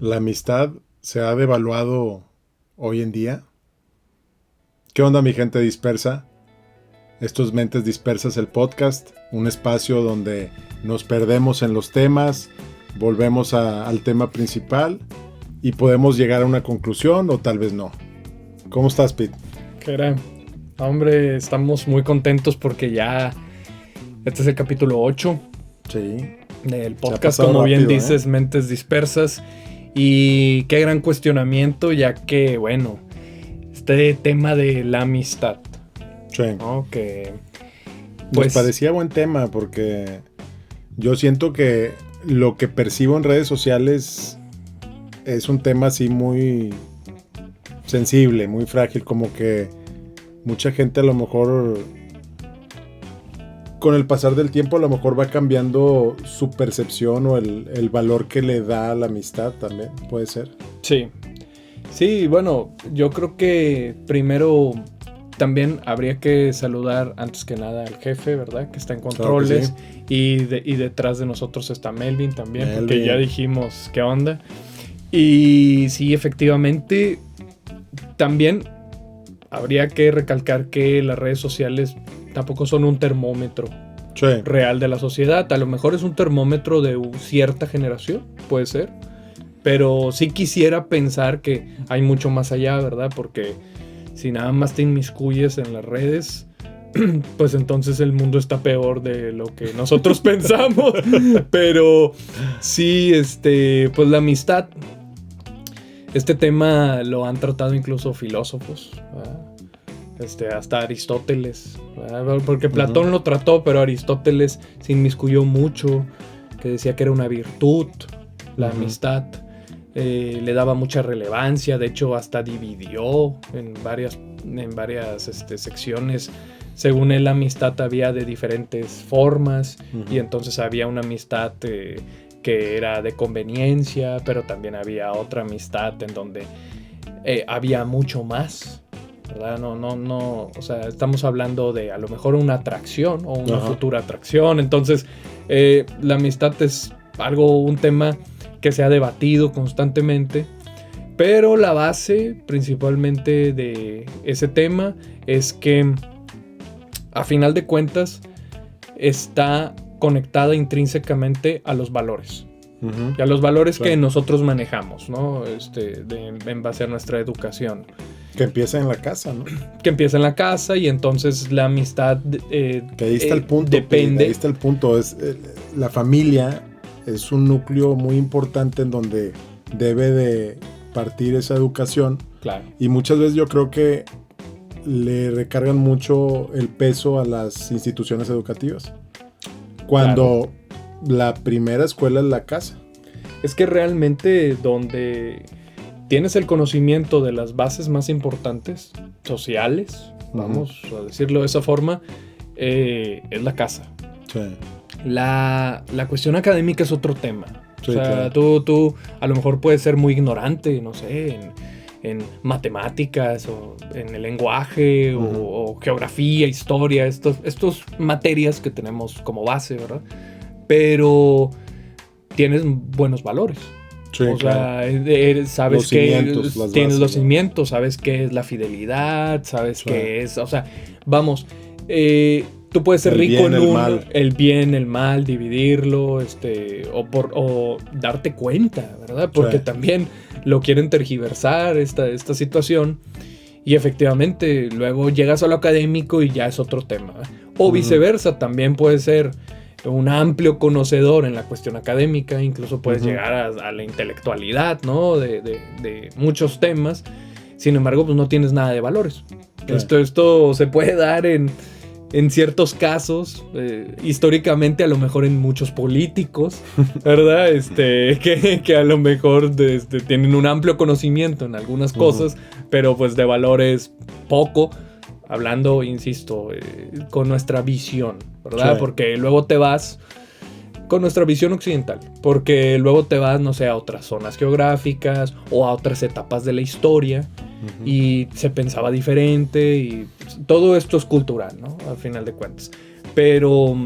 la amistad se ha devaluado hoy en día. ¿Qué onda, mi gente dispersa? Esto es Mentes Dispersas, el podcast, un espacio donde nos perdemos en los temas, volvemos al tema principal y podemos llegar a una conclusión o tal vez no. ¿Cómo estás, Pete? ¿Qué era? Hombre, estamos muy contentos porque ya este es el capítulo 8 del podcast, como rápido, bien dices, Mentes Dispersas. Y qué gran cuestionamiento, ya que, bueno, este tema de la amistad. Sí. ¿No? Que, pues, nos parecía buen tema porque yo siento que lo que percibo en redes sociales es un tema así muy sensible, muy frágil, como que mucha gente a lo mejor con el pasar del tiempo a lo mejor va cambiando su percepción o el valor que le da a la amistad también, puede ser. Sí, bueno, yo creo que primero también habría que saludar antes que nada al jefe, ¿verdad? Que está en controles, claro que sí. y detrás de nosotros está Melvin también, porque ya dijimos qué onda. Y sí, efectivamente, también habría que recalcar que las redes sociales tampoco son un termómetro real de la sociedad. A lo mejor es un termómetro de cierta generación, puede ser. Pero sí quisiera pensar que hay mucho más allá, ¿verdad? Porque si nada más te inmiscuyes en las redes, pues entonces el mundo está peor de lo que nosotros pensamos. Pero sí, pues la amistad, este tema lo han tratado incluso filósofos, ¿verdad? Hasta Aristóteles, ¿verdad? Porque Platón lo trató, pero Aristóteles se inmiscuyó mucho, que decía que era una virtud, la amistad. Le daba mucha relevancia, de hecho hasta dividió en varias secciones. Según él, la amistad había de diferentes formas, y entonces había una amistad que era de conveniencia, pero también había otra amistad en donde había mucho más, ¿verdad? No, o sea, estamos hablando de a lo mejor una atracción o una futura atracción. Entonces, la amistad es un tema que se ha debatido constantemente, pero la base principalmente de ese tema es que a final de cuentas está conectada intrínsecamente a los valores. Y a los valores que nosotros manejamos, ¿no? En base a nuestra educación. Que empieza en la casa, ¿no? Que empieza en la casa, y entonces la amistad que ahí está el punto, depende. Ahí está el punto. La familia es un núcleo muy importante en donde debe de partir esa educación. Claro. Y muchas veces yo creo que le recargan mucho el peso a las instituciones educativas. Cuando la primera escuela es la casa. Es que realmente donde tienes el conocimiento de las bases más importantes, sociales, vamos a decirlo de esa forma, es la casa. Sí. La cuestión académica es otro tema. Sí, o sea, claro. tú a lo mejor puedes ser muy ignorante, no sé, en matemáticas o en el lenguaje o geografía, historia, estos materias que tenemos como base, ¿verdad? Pero tienes buenos valores. Sí, o claro. sea, sabes que tienes los cimientos, sabes qué es la fidelidad, sabes qué es, o sea, vamos, tú puedes ser rico en uno, el bien, el mal, dividirlo, o darte cuenta, ¿verdad? Porque también lo quieren tergiversar esta situación, y efectivamente luego llegas a lo académico y ya es otro tema, ¿verdad? O viceversa, también puede ser un amplio conocedor en la cuestión académica, incluso puedes llegar a la intelectualidad, ¿no? De muchos temas. Sin embargo, pues no tienes nada de valores. Esto se puede dar en ciertos casos, históricamente a lo mejor en muchos políticos, ¿verdad? Que a lo mejor tienen un amplio conocimiento en algunas cosas, pero pues de valores poco. Hablando, insisto, con nuestra visión, ¿verdad? Sí. Porque luego te vas con nuestra visión occidental, porque luego te vas, no sé, a otras zonas geográficas o a otras etapas de la historia, y se pensaba diferente, y todo esto es cultural, ¿no? Al final de cuentas. Pero,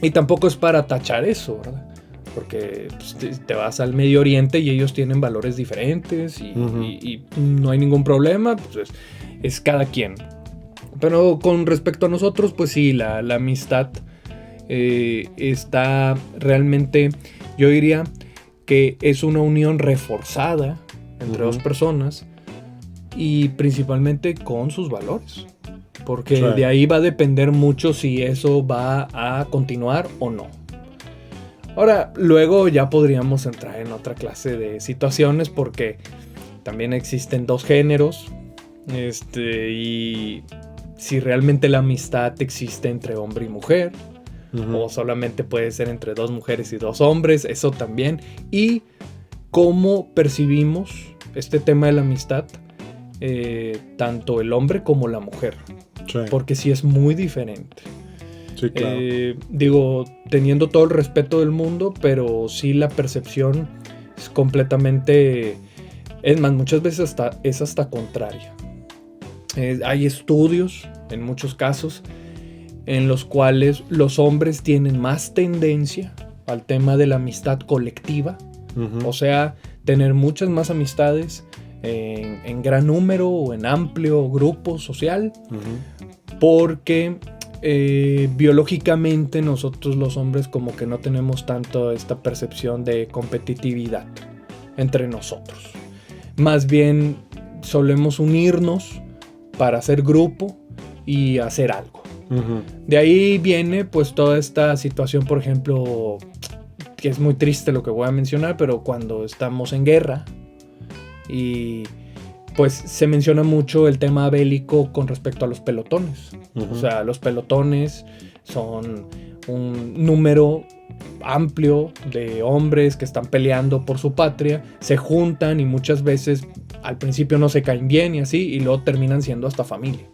y tampoco es para tachar eso, ¿verdad? porque pues, te vas al Medio Oriente y ellos tienen valores diferentes y no hay ningún problema, pues es cada quien. Pero con respecto a nosotros, pues sí, la amistad está realmente, yo diría que es una unión reforzada entre dos personas y principalmente con sus valores. Porque de ahí va a depender mucho si eso va a continuar o no. Ahora, luego ya podríamos entrar en otra clase de situaciones porque también existen dos géneros. Y si realmente la amistad existe entre hombre y mujer. O solamente puede ser entre dos mujeres y dos hombres. Eso también. Y cómo percibimos este tema de la amistad. Tanto el hombre como la mujer. Sí. Porque sí es muy diferente. Sí, claro. Digo, teniendo todo el respeto del mundo, pero sí la percepción es completamente... Es más, muchas veces es hasta contraria. Hay estudios, en muchos casos, en los cuales los hombres tienen más tendencia al tema de la amistad colectiva. O sea, tener muchas más amistades en gran número o en amplio grupo social, porque biológicamente nosotros los hombres como que no tenemos tanto esta percepción de competitividad entre nosotros. Más bien solemos unirnos para hacer grupo y hacer algo. De ahí viene pues toda esta situación, por ejemplo, que es muy triste lo que voy a mencionar, pero cuando estamos en guerra y pues se menciona mucho el tema bélico con respecto a los pelotones. O sea, los pelotones son un número amplio de hombres que están peleando por su patria, se juntan y muchas veces al principio no se caen bien y así, y luego terminan siendo hasta familia.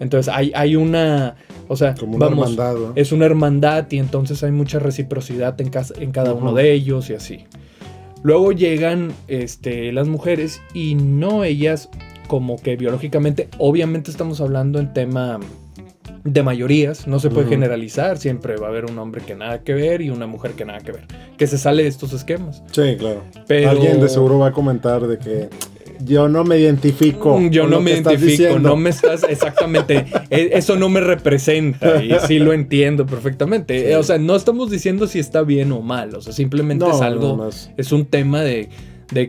Entonces hay una, o sea, como una hermandad, ¿no? Es una hermandad y entonces hay mucha reciprocidad en cada uno de ellos y así. Luego llegan las mujeres y no ellas como que biológicamente, obviamente estamos hablando en tema de mayorías, no se puede generalizar, siempre va a haber un hombre que nada que ver y una mujer que nada que ver, que se sale de estos esquemas. Sí, claro. Pero alguien de seguro va a comentar de que yo no me identifico. Yo no me identifico, no me estás, exactamente, eso no me representa y sí lo entiendo perfectamente. Sí. O sea, no estamos diciendo si está bien o mal, o sea, simplemente es algo, es un tema de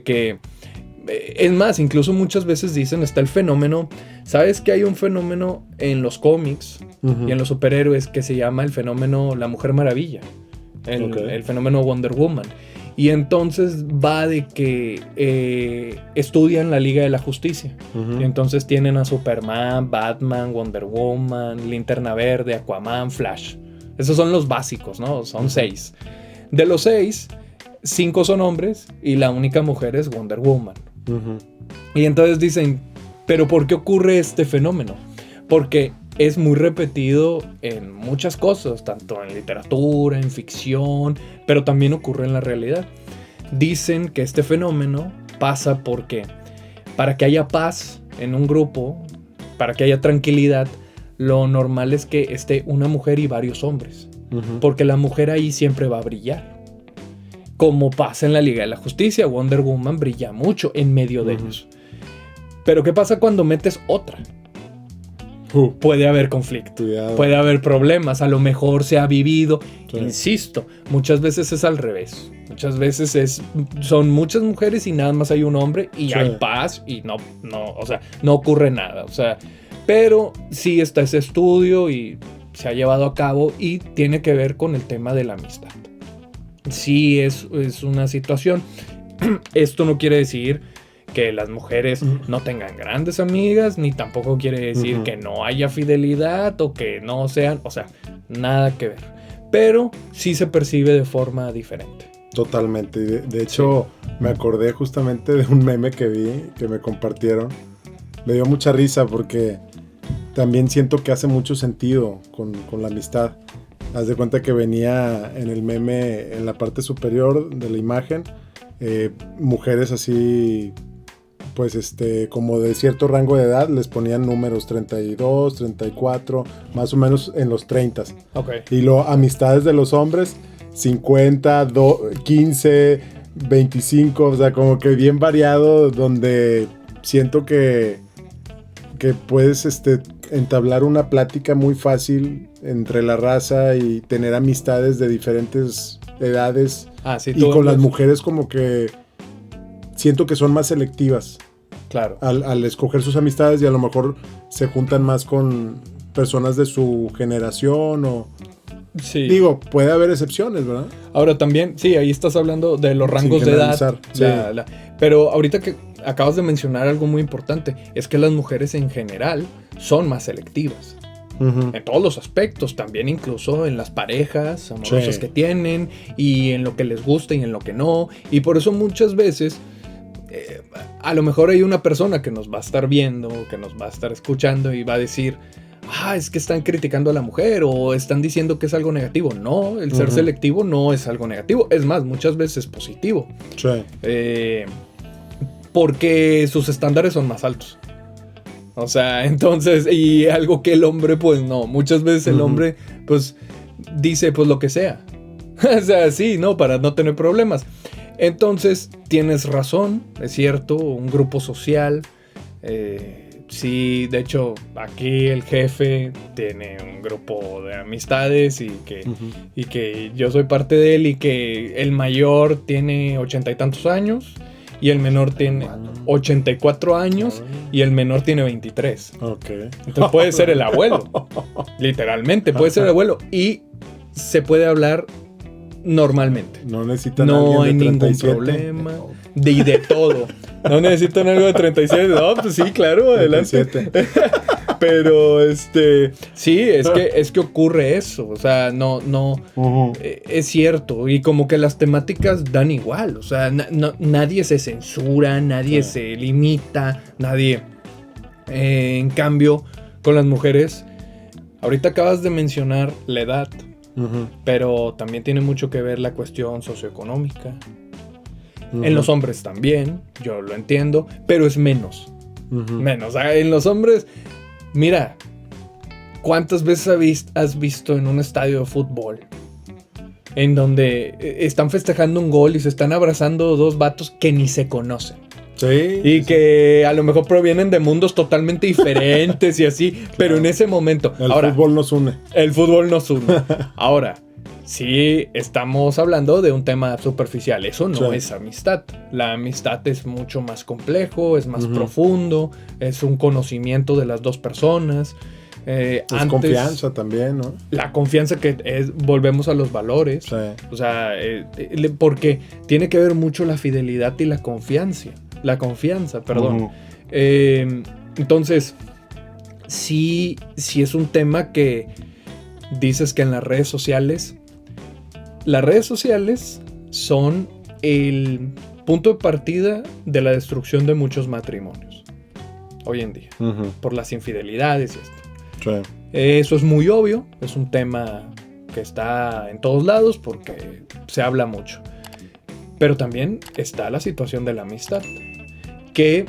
que, es más, incluso muchas veces dicen, está el fenómeno, ¿sabes que hay un fenómeno en los cómics y en los superhéroes que se llama el fenómeno La Mujer Maravilla, el fenómeno Wonder Woman? Y entonces va de que estudian la Liga de la Justicia. Y entonces tienen a Superman, Batman, Wonder Woman, Linterna Verde, Aquaman, Flash. Esos son los básicos, ¿no? Son 6. De los 6, 5 son hombres y la única mujer es Wonder Woman. Y entonces dicen, ¿pero por qué ocurre este fenómeno? Porque es muy repetido en muchas cosas, tanto en literatura, en ficción, pero también ocurre en la realidad. Dicen que este fenómeno pasa porque para que haya paz en un grupo, para que haya tranquilidad, lo normal es que esté una mujer y varios hombres, porque la mujer ahí siempre va a brillar. Como pasa en la Liga de la Justicia, Wonder Woman brilla mucho en medio de ellos. Pero ¿qué pasa cuando metes otra? Puede haber conflicto, puede haber problemas, a lo mejor se ha vivido, insisto, muchas veces es al revés, muchas veces son muchas mujeres y nada más hay un hombre y hay paz y no, o sea, no ocurre nada, o sea, pero sí está ese estudio y se ha llevado a cabo y tiene que ver con el tema de la amistad. Sí es una situación, esto no quiere decir que las mujeres no tengan grandes amigas, ni tampoco quiere decir que no haya fidelidad o que no sean, o sea, nada que ver. Pero sí se percibe de forma diferente. Totalmente. De hecho, me acordé justamente de un meme que vi, que me compartieron. Me dio mucha risa porque también siento que hace mucho sentido con la amistad. Haz de cuenta que venía en el meme, en la parte superior de la imagen, mujeres así, pues como de cierto rango de edad, les ponían números 32, 34, más o menos en los 30. Okay. Y luego amistades de los hombres 50, 15, 25, o sea, como que bien variado, donde siento que puedes entablar una plática muy fácil entre la raza y tener amistades de diferentes edades. Sí, y con las mujeres como que siento que son más selectivas. Claro. Al escoger sus amistades, y a lo mejor se juntan más con personas de su generación o... Sí. Digo, puede haber excepciones, ¿verdad? Ahora también, sí, ahí estás hablando de los rangos de edad. Sí. Pero ahorita que acabas de mencionar algo muy importante, es que las mujeres en general son más selectivas. Uh-huh. En todos los aspectos, también incluso en las parejas amorosas que tienen, y en lo que les gusta y en lo que no. Y por eso muchas veces, a lo mejor hay una persona que nos va a estar viendo, que nos va a estar escuchando y va a decir... es que están criticando a la mujer o están diciendo que es algo negativo. No, el ser selectivo no es algo negativo. Es más, muchas veces es positivo. Sí. Porque sus estándares son más altos. O sea, entonces, y algo que el hombre, pues no. Muchas veces el hombre, pues, dice, pues, lo que sea. O sea, sí, no, para no tener problemas. Entonces, tienes razón, es cierto, un grupo social... Sí, de hecho, aquí el jefe tiene un grupo de amistades y que yo soy parte de él, y que el mayor tiene 80 y tantos años y el menor tiene 84 años y el menor tiene 23. Okay. Entonces puede ser el abuelo, literalmente, puede ser el abuelo, y se puede hablar normalmente. No necesitan no hay de ningún 37. problema. De todo. No necesitan algo de 37. No, pues sí, claro, adelante. 37. Pero sí, es que ocurre eso. O sea, no. Es cierto. Y como que las temáticas dan igual. O sea, nadie se censura, nadie se limita, nadie. En cambio, con las mujeres, ahorita acabas de mencionar la edad. Pero también tiene mucho que ver la cuestión socioeconómica. En los hombres también, yo lo entiendo, pero es menos. Menos. En los hombres, mira, ¿cuántas veces has visto en un estadio de fútbol en donde están festejando un gol y se están abrazando dos vatos que ni se conocen? Sí. Y que a lo mejor provienen de mundos totalmente diferentes y así, claro. Pero en ese momento... El fútbol nos une. El fútbol nos une. Ahora, sí estamos hablando de un tema superficial. Eso no es amistad. La amistad es mucho más complejo, es más profundo, es un conocimiento de las dos personas. Es confianza también, ¿no? La confianza que es, volvemos a los valores. Sí. O sea, porque tiene que ver mucho la fidelidad y la confianza. La confianza, perdón. Entonces, sí es un tema que dices que en las redes sociales son el punto de partida de la destrucción de muchos matrimonios hoy en día, por las infidelidades y esto. Sí. Eso es muy obvio, es un tema que está en todos lados porque se habla mucho. Pero también está la situación de la amistad, que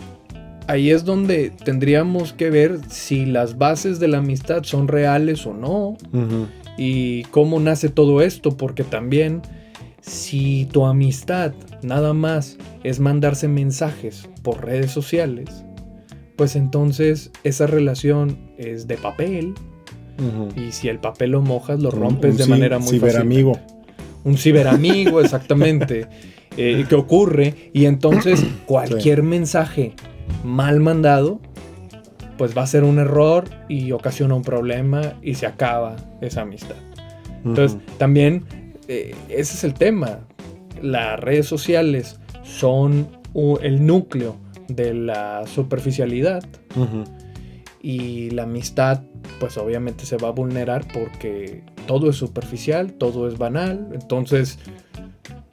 ahí es donde tendríamos que ver si las bases de la amistad son reales o no, y cómo nace todo esto, porque también si tu amistad nada más es mandarse mensajes por redes sociales, pues entonces esa relación es de papel, y si el papel lo mojas, lo rompes de manera muy ciberamigo. fácil. Un ciberamigo, exactamente. Que ocurre, y entonces cualquier mensaje mal mandado pues va a ser un error y ocasiona un problema y se acaba esa amistad. Entonces también ese es el tema. Las redes sociales son el núcleo de la superficialidad, y la amistad pues obviamente se va a vulnerar porque todo es superficial, todo es banal. Entonces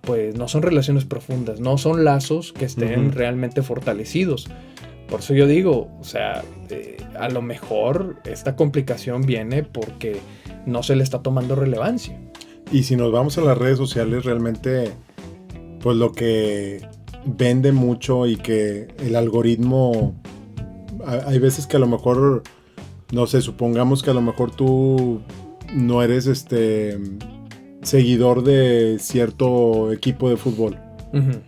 pues no son relaciones profundas, no son lazos que estén realmente fortalecidos. Por eso yo digo, o sea, a lo mejor esta complicación viene porque no se le está tomando relevancia. Y si nos vamos a las redes sociales, realmente, pues lo que vende mucho y que el algoritmo, hay veces que a lo mejor, no sé, supongamos que a lo mejor tú no eres seguidor de cierto equipo de fútbol. Uh-huh.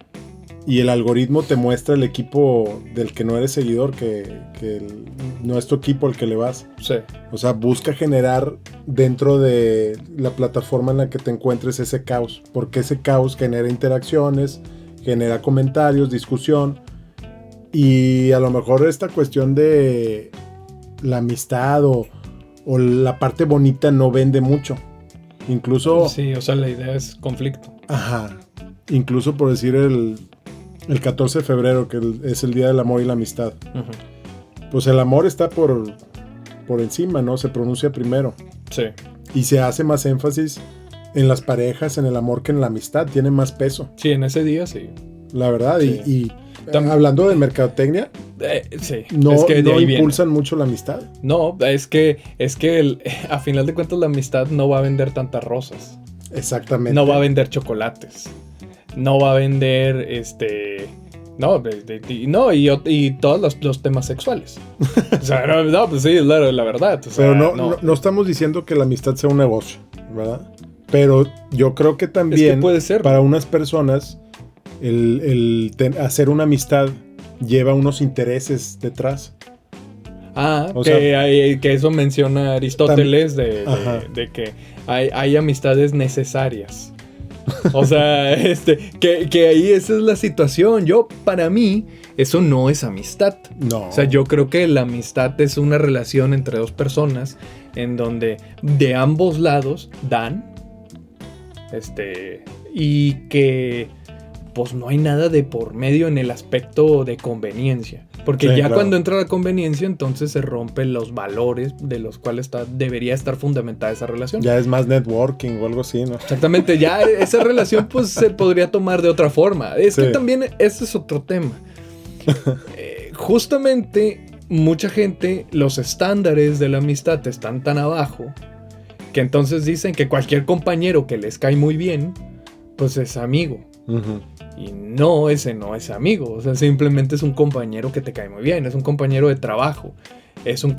Y el algoritmo te muestra el equipo del que no eres seguidor, que no es tu equipo al que le vas. Sí. O sea, busca generar dentro de la plataforma en la que te encuentres ese caos. Porque ese caos genera interacciones, genera comentarios, discusión. Y a lo mejor esta cuestión de la amistad o la parte bonita no vende mucho. Incluso... Sí, o sea, la idea es conflicto. Ajá. Incluso por decir el 14 de febrero, que es el Día del Amor y la Amistad. Uh-huh. Pues el amor está por encima, ¿no? Se pronuncia primero. Sí. Y se hace más énfasis en las parejas, en el amor, que en la amistad. Tiene más peso. Sí, en ese día sí. La verdad, sí. Y hablando de mercadotecnia, sí. No, es que no impulsan mucho la amistad. No, es que a final de cuentas la amistad no va a vender tantas rosas. Exactamente. No va a vender chocolates. No va a vender y todos los temas sexuales. O sea, no, pues sí, es la verdad. O sea, pero no estamos diciendo que la amistad sea un negocio, ¿verdad? Pero yo creo que también es que puede ser, para unas personas el hacer una amistad lleva unos intereses detrás. Que eso menciona Aristóteles de que hay amistades necesarias. O sea, que ahí esa es la situación. Para mí, eso no es amistad. No. O sea, yo creo que la amistad es una relación entre dos personas en donde de ambos lados dan, y que pues no hay nada de por medio en el aspecto de conveniencia. Porque sí, claro, cuando entra la conveniencia, entonces se rompen los valores de los cuales debería estar fundamentada esa relación. Ya es más networking o algo así, ¿no? Exactamente, ya esa relación pues se podría tomar de otra forma. Es que también ese es otro tema. Justamente, mucha gente, los estándares de la amistad están tan abajo que entonces dicen que cualquier compañero que les cae muy bien, pues es amigo. Uh-huh. Y no, ese no es amigo. O sea, simplemente es un compañero que te cae muy bien. Es un compañero de trabajo. Es un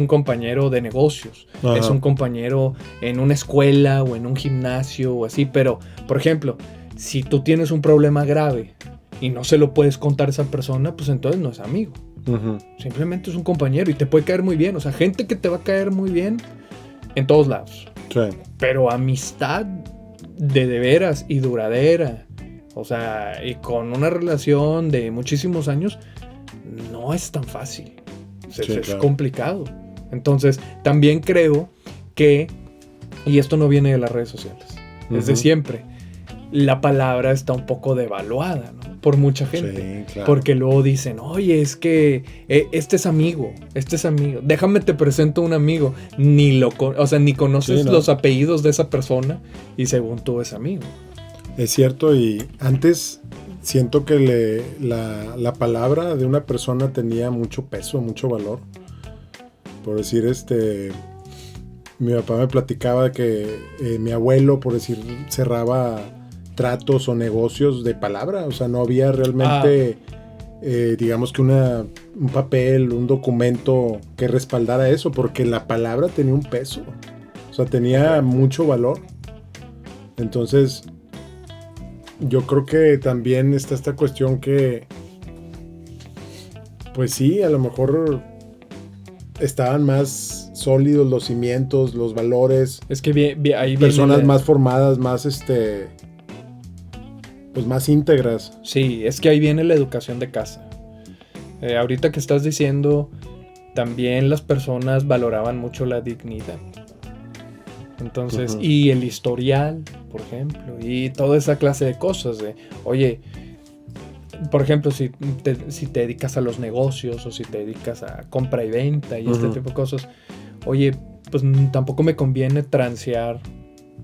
compañero de negocios. Uh-huh. Es un compañero en una escuela o en un gimnasio o así. Pero, por ejemplo, si tú tienes un problema grave y no se lo puedes contar a esa persona, pues entonces no es amigo. Uh-huh. Simplemente es un compañero y te puede caer muy bien. O sea, gente que te va a caer muy bien en todos lados. Sí. Pero amistad de veras y duradera, o sea, y con una relación de muchísimos años, no es tan fácil. Es complicado. Entonces, también creo que, y esto no viene de las redes sociales, uh-huh, desde siempre, la palabra está un poco devaluada, ¿no? Por mucha gente. Sí, claro. Porque luego dicen, oye, es que este es amigo. Déjame te presento un amigo. Ni conoces los apellidos de esa persona y según tú es amigo. Es cierto, y antes siento que la palabra de una persona tenía mucho peso, mucho valor. Por decir, mi papá me platicaba que mi abuelo, por decir, cerraba tratos o negocios de palabra. O sea, no había realmente, digamos que un papel, un documento que respaldara eso, porque la palabra tenía un peso. O sea, tenía mucho valor. Entonces, yo creo que también está esta cuestión que, pues sí, a lo mejor estaban más sólidos los cimientos, los valores. Es que ahí personas más formadas, más pues más íntegras. Sí, es que ahí viene la educación de casa. Ahorita que estás diciendo, también las personas valoraban mucho la dignidad. Entonces, uh-huh, y el historial, por ejemplo, y toda esa clase de cosas de, oye, por ejemplo, si te dedicas a los negocios o si te dedicas a compra y venta y uh-huh, este tipo de cosas, oye, pues tampoco me conviene transear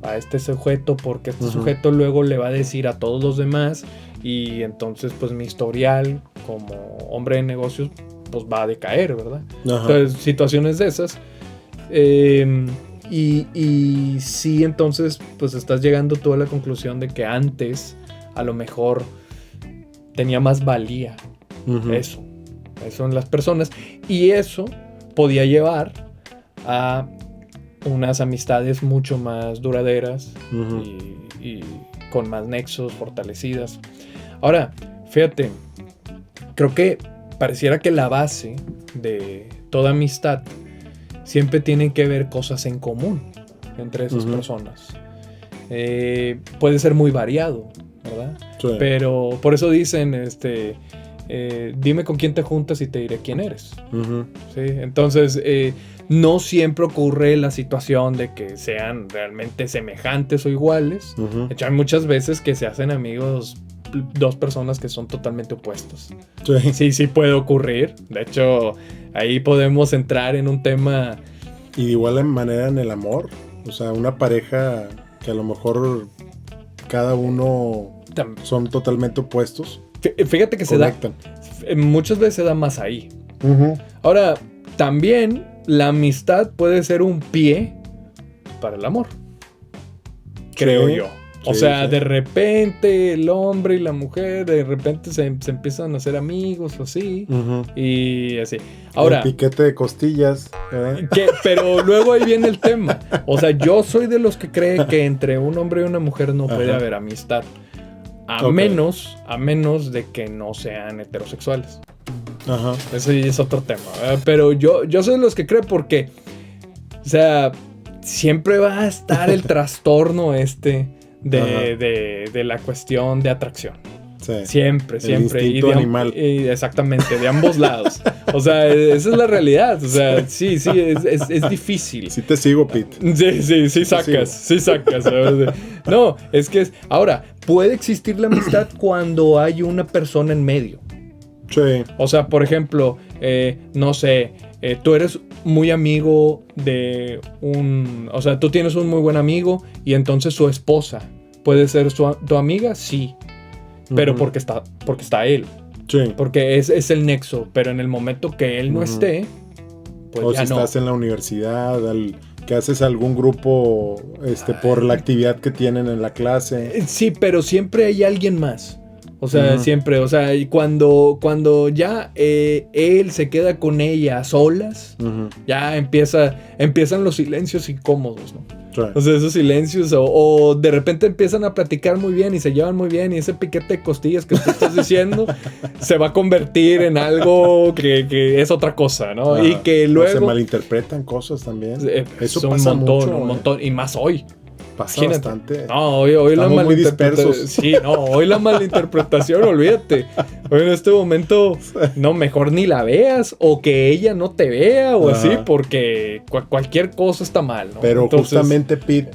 a este sujeto porque este uh-huh, sujeto luego le va a decir a todos los demás y entonces pues mi historial como hombre de negocios pues va a decaer, ¿verdad? Uh-huh. Entonces, situaciones de esas. Y sí, entonces pues estás llegando tú a la conclusión de que antes a lo mejor tenía más valía, uh-huh, eso en las personas, y eso podía llevar a unas amistades mucho más duraderas y con más nexos, fortalecidas. Ahora, fíjate, creo que pareciera que la base de toda amistad siempre tiene que ver cosas en común entre esas personas. Puede ser muy variado, ¿verdad? Sí. Pero por eso dicen, dime con quién te juntas y te diré quién eres. ¿Sí? Entonces, no siempre ocurre la situación de que sean realmente semejantes o iguales. De hecho, hay muchas veces que se hacen amigos dos personas que son totalmente opuestos. Sí puede ocurrir. De hecho, ahí podemos entrar en un tema. Y de igual manera en el amor. O sea, una pareja que a lo mejor cada uno son totalmente opuestos. Fíjate que conectan. Muchas veces se da más ahí. Ahora, también la amistad puede ser un pie para el amor. Creo yo. O sea, de repente el hombre y la mujer de repente se empiezan a hacer amigos o así. Y así. Ahora, el piquete de costillas. Pero luego ahí viene el tema. O sea, yo soy de los que cree que entre un hombre y una mujer no puede haber amistad. A menos de que no sean heterosexuales. Ese es otro tema, ¿verdad? Pero yo soy de los que cree porque, o sea, siempre va a estar el trastorno de la cuestión de atracción. Sí. Siempre. El instinto animal. Exactamente, de ambos lados. O sea, esa es la realidad. O sea, sí, es difícil. Sí te sigo, Pete. Sí sacas. No, es que ahora, puede existir la amistad cuando hay una persona en medio. Sí. O sea, por ejemplo, no sé, tú eres muy amigo de o sea, tú tienes un muy buen amigo y entonces su esposa puede ser tu amiga, sí. Pero porque está él. Sí. Porque es el nexo. Pero en el momento que él no esté, pues o ya si estás en la universidad, que haces algún grupo por la actividad que tienen en la clase. Sí, pero siempre hay alguien más. O sea, siempre, o sea, y cuando ya él se queda con ella a solas, ya empiezan los silencios incómodos, ¿no? Sí. O sea, esos silencios, o de repente empiezan a platicar muy bien y se llevan muy bien, y ese piquete de costillas que tú estás diciendo se va a convertir en algo que es otra cosa, ¿no? Y que luego se malinterpretan cosas también. Eso pasa un montón, y más hoy. Pasa bastante. No, hoy la malinterpretación. Sí, no, hoy la malinterpretación, olvídate. Hoy en este momento, no, mejor ni la veas, o que ella no te vea, o así, porque cualquier cosa está mal, ¿no? Pero justamente, Pete,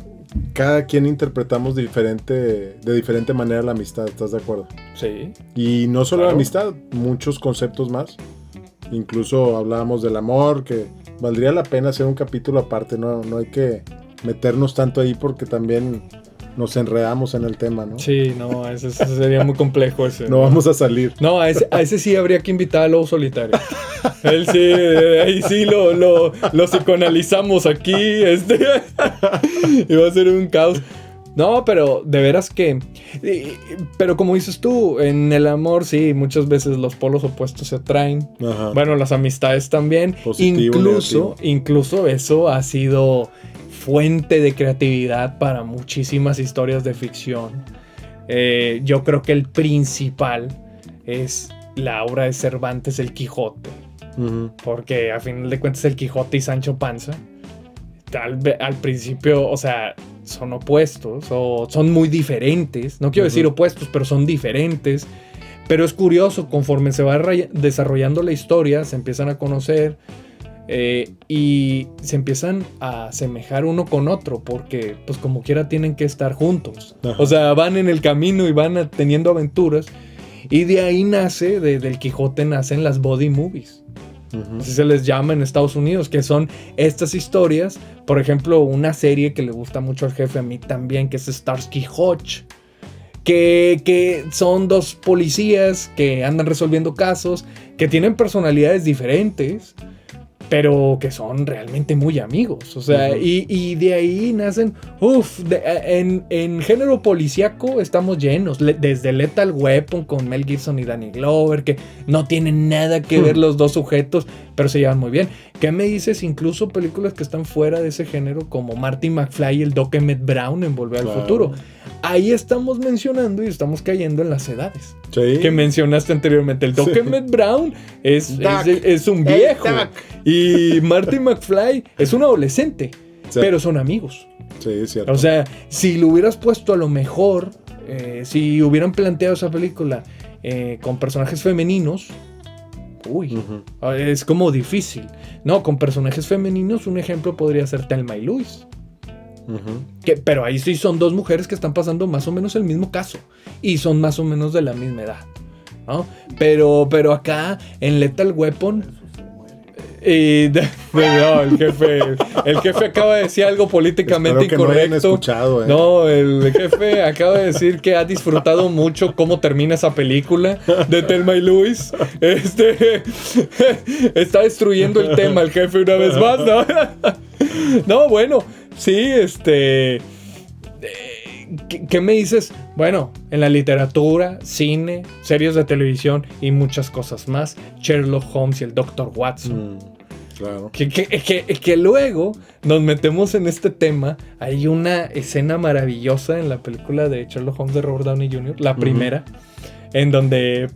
cada quien interpretamos de diferente manera la amistad, ¿estás de acuerdo? Sí. Y no solo la amistad, muchos conceptos más. Incluso hablábamos del amor, que valdría la pena hacer un capítulo aparte, no hay que meternos tanto ahí porque también nos enredamos en el tema, ¿no? Sí, no, ese sería muy complejo ese. No vamos a salir. No, a ese sí habría que invitar a Lobo Solitario. Él sí, ahí sí lo psicoanalizamos aquí, y va a ser un caos. No, pero de veras que... Pero como dices tú, en el amor sí, muchas veces los polos opuestos se atraen. Bueno, las amistades también. Positivo, incluso eso ha sido fuente de creatividad para muchísimas historias de ficción. Yo creo que el principal es la obra de Cervantes, El Quijote. Porque a final de cuentas el Quijote y Sancho Panza al principio, o sea, son opuestos o son muy diferentes. No quiero decir opuestos, pero son diferentes. Pero es curioso, conforme se va desarrollando la historia, se empiezan a conocer y se empiezan a asemejar uno con otro, porque pues como quiera tienen que estar juntos. O sea, van en el camino y van teniendo aventuras. Y de ahí del Quijote nacen las body movies. Así se les llama en Estados Unidos, que son estas historias. Por ejemplo, una serie que le gusta mucho al jefe, a mí también, que es Starsky Hutch, que son dos policías que andan resolviendo casos, que tienen personalidades diferentes, pero que son realmente muy amigos. O sea, y de ahí nacen, en género policíaco estamos llenos, desde Lethal Weapon con Mel Gibson y Danny Glover, que no tienen nada que ver los dos sujetos, pero se llevan muy bien. ¿Qué me dices? Incluso películas que están fuera de ese género, como Marty McFly y el Doc Emmett Brown en Volver al Futuro. Ahí estamos mencionando y estamos cayendo en las edades. Sí. Que mencionaste anteriormente. El Doc Emmett Brown es un viejo. Y Marty McFly es un adolescente. Sí. Pero son amigos. Sí, es cierto. O sea, si lo hubieras puesto a lo mejor, si hubieran planteado esa película con personajes femeninos, es como difícil. No, con personajes femeninos, un ejemplo podría ser Thelma y Louise. Pero ahí sí son dos mujeres que están pasando más o menos el mismo caso. Y son más o menos de la misma edad, ¿no? Pero acá, en Lethal Weapon... no, el jefe acaba de decir algo políticamente incorrecto. No, el jefe acaba de decir que ha disfrutado mucho cómo termina esa película de Thelma y Louise. Está destruyendo el tema el jefe una vez más, ¿no? No, bueno, sí, ¿qué me dices? Bueno, en la literatura, cine, series de televisión y muchas cosas más. Sherlock Holmes y el Dr. Watson. Claro. Que luego nos metemos en este tema. Hay una escena maravillosa en la película de Sherlock Holmes de Robert Downey Jr., la primera, en donde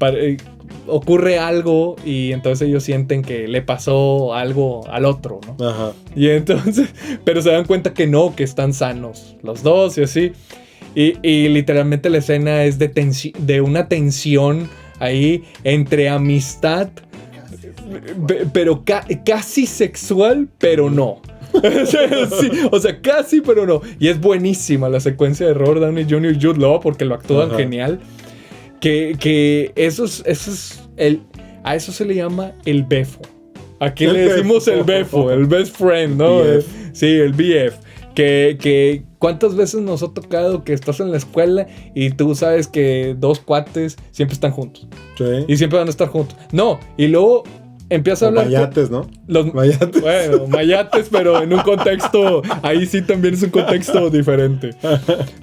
ocurre algo y entonces ellos sienten que le pasó algo al otro, ¿no? Ajá. Y entonces, pero se dan cuenta que no, que están sanos los dos y así. Y literalmente la escena es de una tensión ahí entre amistad, pero casi sexual, pero no. Sí, o sea, casi, pero no. Y es buenísima la secuencia de Robert Downey Jr. y Jude Law porque lo actúan genial. Que a eso se le llama el befo. Aquí le decimos el befo, el best friend, ¿no? Sí, el BF. Que ¿cuántas veces nos ha tocado que estás en la escuela y tú sabes que dos cuates siempre están juntos? Sí. Y siempre van a estar juntos. No, y luego empiezas a hablar... Mayates, ¿no? Los mayates. Bueno, mayates, pero en un contexto... Ahí sí también es un contexto diferente.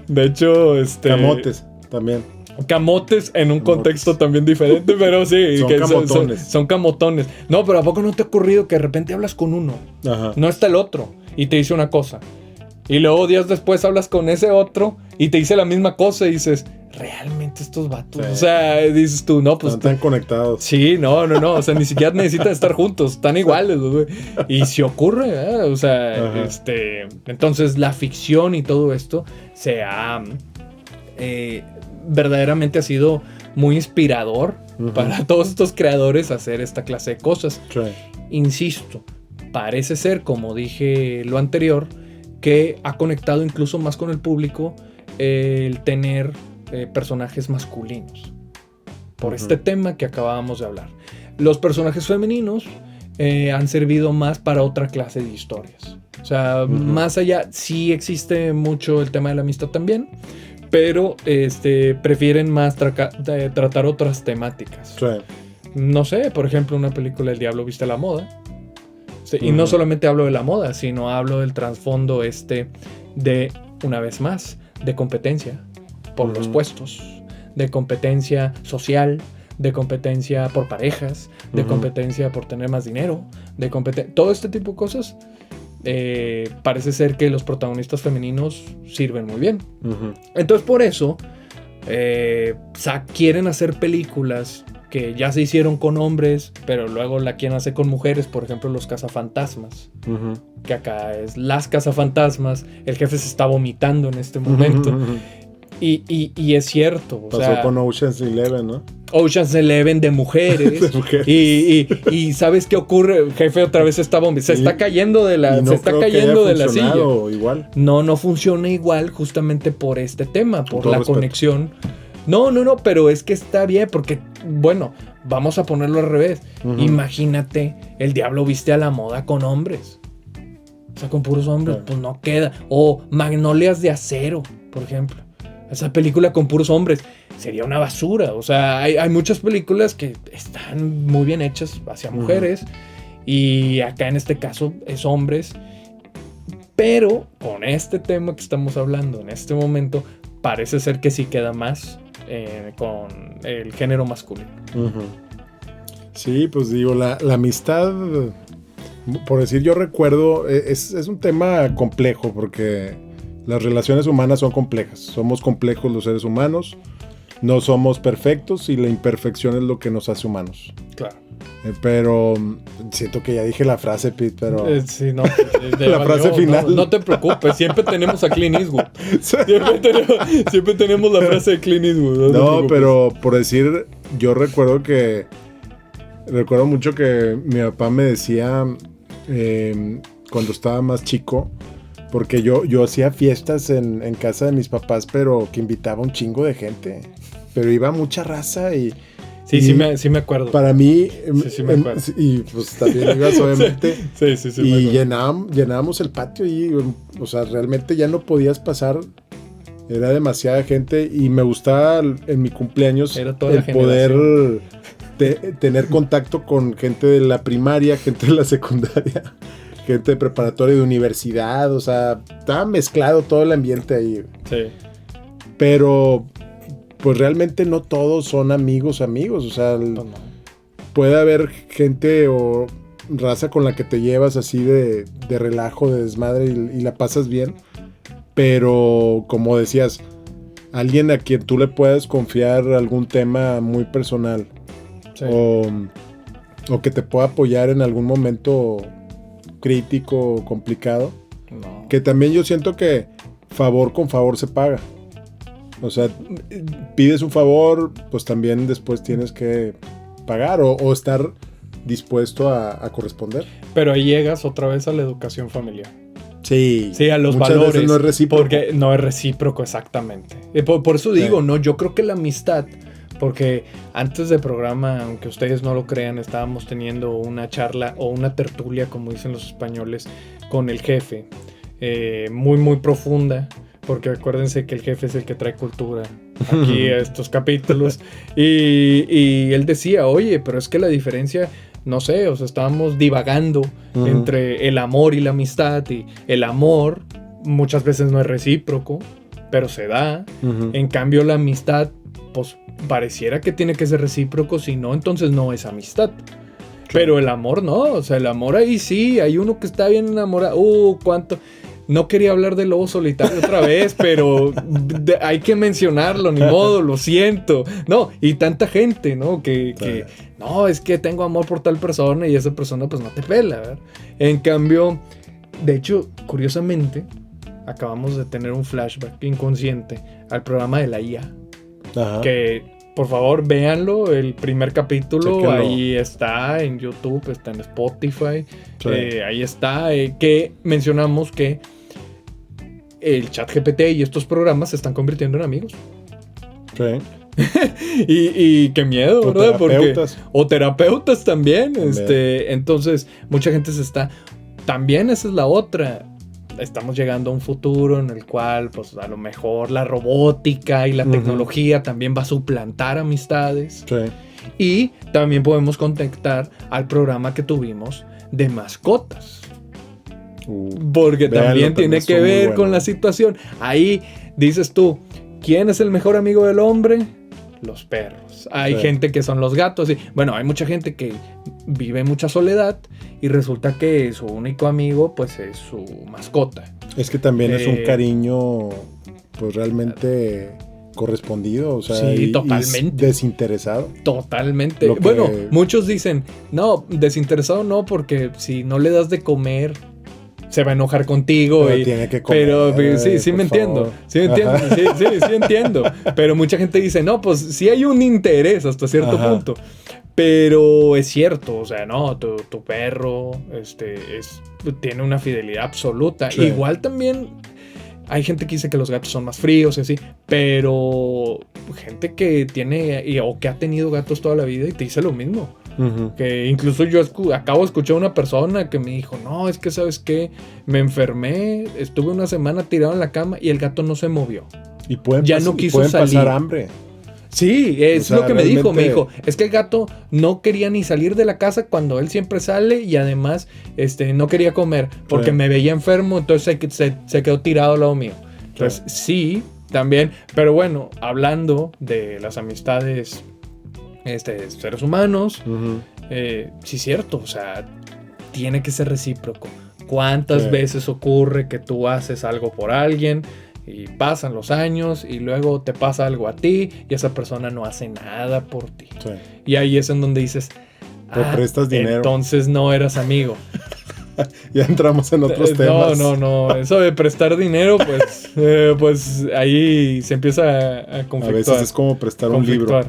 De hecho, Camotes, también. Camotes en un contexto también diferente, pero sí. Son camotones. Son camotones. No, pero ¿a poco no te ha ocurrido que de repente hablas con uno? Ajá. No está el otro y te dice una cosa. Y luego días después hablas con ese otro y te dice la misma cosa y dices, ¿realmente estos vatos? Sí. O sea, dices tú, no, pues... Están conectados. Sí, no. O sea, ni siquiera necesitan estar juntos. Están iguales, güey. Y si ocurre, o sea, entonces la ficción y todo esto se ha... verdaderamente ha sido muy inspirador para todos estos creadores hacer esta clase de cosas. Sí. Insisto, parece ser, como dije lo anterior, que ha conectado incluso más con el público el tener personajes masculinos. Por este tema que acabábamos de hablar. Los personajes femeninos han servido más para otra clase de historias. O sea, más allá, sí existe mucho el tema de la amistad también, pero prefieren más tratar otras temáticas. Sí. No sé, por ejemplo, una película El Diablo Viste a la Moda. Y no solamente hablo de la moda, sino hablo del trasfondo de, una vez más, de competencia por los puestos, de competencia social, de competencia por parejas, de competencia por tener más dinero, todo este tipo de cosas. Parece ser que los protagonistas femeninos sirven muy bien. Entonces por eso quieren hacer películas que ya se hicieron con hombres, pero luego la quieren hacer con mujeres. Por ejemplo, Los Cazafantasmas, que acá es Las Cazafantasmas. El jefe se está vomitando en este momento. Y es cierto. Pasó con Ocean's 11, ¿no? Ocean's 11 de mujeres. Y ¿sabes qué ocurre? El jefe otra vez está vomitando. Se está cayendo de la, se está cayendo de la silla. Igual. No funciona igual justamente por este tema, por la conexión. No, pero es que está bien porque, bueno, vamos a ponerlo al revés. Imagínate, El Diablo Viste a la Moda con hombres. O sea, con puros hombres, pues no queda. O Magnolias de Acero, por ejemplo. Esa película con puros hombres sería una basura. O sea, hay muchas películas que están muy bien hechas hacia mujeres. Y acá en este caso es hombres. Pero con este tema que estamos hablando en este momento, parece ser que sí queda más con el género masculino. Sí, pues digo, la amistad, por decir, yo recuerdo, es un tema complejo porque las relaciones humanas son complejas. Somos complejos los seres humanos, no somos perfectos y la imperfección es lo que nos hace humanos. Claro. Pero siento que ya dije la frase, Pete, pero... sí, no. La frase final. No te preocupes, siempre tenemos a Clint Eastwood. Siempre tenemos la frase de Clint Eastwood. No, pero por decir, yo recuerdo mucho que mi papá me decía cuando estaba más chico, porque yo hacía fiestas en casa de mis papás, pero que invitaba un chingo de gente. Pero iba mucha raza y... Sí me acuerdo. Para mí... Sí me acuerdo. Y pues también ibas, obviamente. Sí. Y llenábamos el patio y, o sea, realmente ya no podías pasar. Era demasiada gente y me gustaba en mi cumpleaños el poder tener contacto con gente de la primaria, gente de la secundaria, gente de preparatoria, de universidad. O sea, estaba mezclado todo el ambiente ahí. Sí. Pero... pues realmente no todos son amigos. O sea, puede haber gente o raza con la que te llevas así de relajo, de desmadre y la pasas bien. Pero como decías, alguien a quien tú le puedas confiar algún tema muy personal. Sí. O que te pueda apoyar en algún momento crítico o complicado. No. Que también yo siento que favor con favor se paga. O sea, pides un favor, pues también después tienes que pagar o estar dispuesto a corresponder. Pero ahí llegas otra vez a la educación familiar. Sí. Sí, a los muchas valores. Veces no es recíproco. Porque no es recíproco, exactamente. Por eso digo, sí. ¿No? Yo creo que la amistad, porque antes del programa, aunque ustedes no lo crean, estábamos teniendo una charla o una tertulia, como dicen los españoles, con el jefe. Muy, muy profunda. Porque acuérdense que el jefe es el que trae cultura aquí a estos capítulos. Y él decía, oye, pero es que la diferencia, no sé, o sea, estábamos divagando entre el amor y la amistad. Y el amor muchas veces no es recíproco, pero se da. En cambio, la amistad, pues pareciera que tiene que ser recíproco, si no, entonces no es amistad. Pero el amor no, o sea, el amor ahí sí, hay uno que está bien enamorado. Cuánto... No quería hablar del lobo solitario otra vez, pero hay que mencionarlo, ni modo, lo siento. No, y tanta gente, ¿no? Que no, es que tengo amor por tal persona y esa persona pues no te pela, ¿verdad? En cambio, de hecho, curiosamente, acabamos de tener un flashback inconsciente al programa de la IA. Ajá. Que, por favor, véanlo, el primer capítulo, chéquenlo. Ahí está en YouTube, está en Spotify, sí. Ahí está, que mencionamos que el ChatGPT y estos programas se están convirtiendo en amigos. Sí. y qué miedo, o ¿verdad? Terapeutas. O terapeutas también. Entonces, mucha gente se está... También esa es la otra. Estamos llegando a un futuro en el cual, pues, a lo mejor la robótica y la tecnología también va a suplantar amistades. Sí. Y también podemos contactar al programa que tuvimos de mascotas. Porque también tiene que ver con la situación. Ahí dices tú, ¿quién es el mejor amigo del hombre? Los perros. Hay gente que son los gatos. Y, bueno, hay mucha gente que vive mucha soledad y resulta que su único amigo pues es su mascota. Es que también es un cariño pues realmente correspondido, o sea, sí, totalmente. Y desinteresado. Totalmente. Bueno, muchos dicen, no, desinteresado no, porque si no le das de comer se va a enojar contigo. Pero tiene que comer. Pero sí me entiendo. Sí me entiendo. Sí entiendo. Pero mucha gente dice, no, pues sí hay un interés hasta cierto punto. Pero es cierto, o sea, no, tu perro tiene una fidelidad absoluta. Sí. Igual también hay gente que dice que los gatos son más fríos y así, pero gente que tiene o que ha tenido gatos toda la vida y te dice lo mismo. Que incluso yo acabo de escuchar a una persona que me dijo, no, es que ¿sabes qué? Me enfermé, estuve una semana tirado en la cama y el gato no se movió. Y pueden pasar hambre. Sí, es lo que realmente... me dijo, es que el gato no quería ni salir de la casa cuando él siempre sale y además no quería comer porque me veía enfermo, entonces se quedó tirado al lado mío. Entonces sí, también, pero bueno, hablando de las amistades seres humanos, sí es cierto, o sea, tiene que ser recíproco. ¿Cuántas veces ocurre que tú haces algo por alguien y pasan los años y luego te pasa algo a ti y esa persona no hace nada por ti? Sí. Y ahí es en donde dices, te prestas dinero. Entonces no eras amigo. Ya entramos en otros temas. No. Eso de prestar dinero, pues ahí se empieza a conflictuar. A veces es como prestar un libro.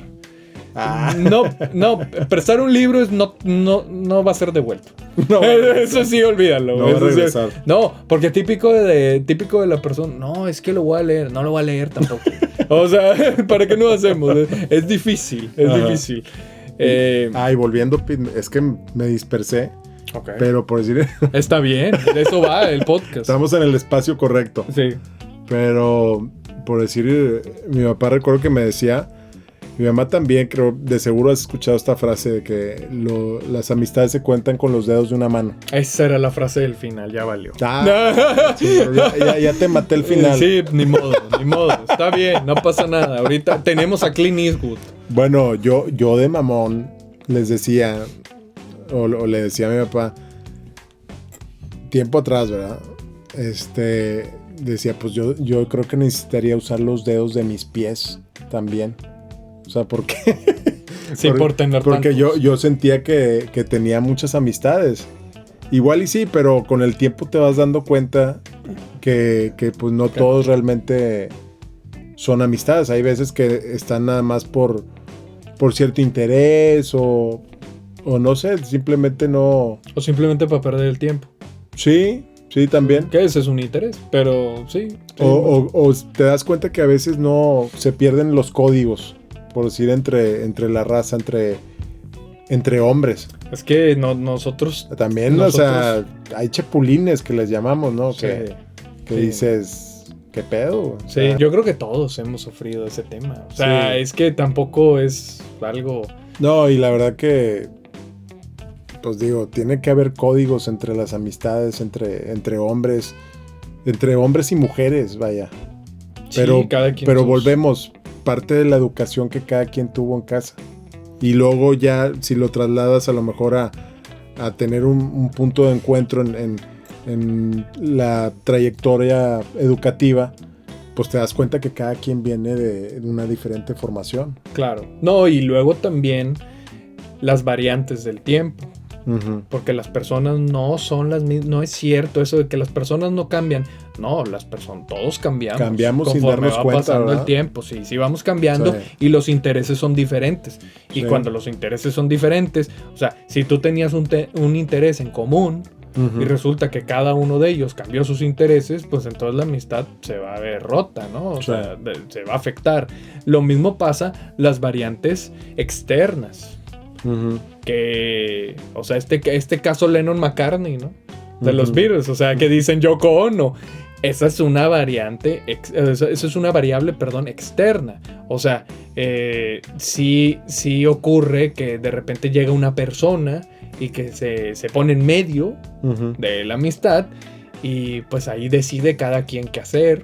No, prestar un libro no va a ser devuelto. No, eso sí, olvídalo. No va a regresar. Sí. No, porque típico de la persona, no, es que lo voy a leer. No lo voy a leer tampoco. O sea, ¿para qué no hacemos? Es difícil, difícil. Y volviendo, es que me dispersé. Okay. Pero por decir... Está bien, de eso va el podcast. Estamos en el espacio correcto. Sí. Pero por decir, mi papá recuerdo que me decía, mi mamá también, creo, de seguro has escuchado esta frase de que las amistades se cuentan con los dedos de una mano. Esa era la frase del final, ya valió. Sí, ya te maté el final. Sí, ni modo. Está bien, no pasa nada. Ahorita tenemos a Clint Eastwood. Bueno, yo de mamón les decía... O le decía a mi papá tiempo atrás, ¿verdad? Decía, pues yo creo que necesitaría usar los dedos de mis pies también. O sea, ¿por qué? Sí, por tener porque yo sentía que tenía muchas amistades. Igual y sí, pero con el tiempo te vas dando cuenta que pues no todos realmente son amistades. Hay veces que están nada más por cierto interés o no sé, simplemente no... O simplemente para perder el tiempo. Sí, también. Que ese es un interés, pero sí. O te das cuenta que a veces no se pierden los códigos, por decir, entre la raza, entre hombres. Es que nosotros... También, o sea, hay chapulines que les llamamos, ¿no? Sí, que dices... ¿Qué pedo? O sea, yo creo que todos hemos sufrido ese tema. O sea, es que tampoco es algo... No, y la verdad que... Pues digo, tiene que haber códigos entre las amistades, entre hombres y mujeres, vaya. Pero, sí, cada quien pero volvemos, parte de la educación que cada quien tuvo en casa. Y luego ya, si lo trasladas a lo mejor a tener un punto de encuentro en la trayectoria educativa, pues te das cuenta que cada quien viene de una diferente formación. Claro. No, y luego también las variantes del tiempo. Uh-huh. Porque las personas no son las mismas. No es cierto eso de que las personas no cambian. No, las personas, todos cambiamos. Cambiamos sin darnos cuenta, pasando ¿verdad? El tiempo, sí vamos cambiando, y los intereses son diferentes. Y cuando los intereses son diferentes, o sea, si tú tenías un interés en común, uh-huh, y resulta que cada uno de ellos cambió sus intereses, pues entonces la amistad se va a ver rota, ¿no? O sea, se va a afectar. Lo mismo pasa las variantes externas. Uh-huh. Que, o sea, este caso Lennon-McCartney, ¿no? De uh-huh, los Beatles, o sea, que dicen Yoko Ono. Esa es una variante, esa es una variable, externa. O sea, sí ocurre que de repente llega una persona y que se pone en medio, uh-huh, de la amistad, y pues ahí decide cada quien qué hacer.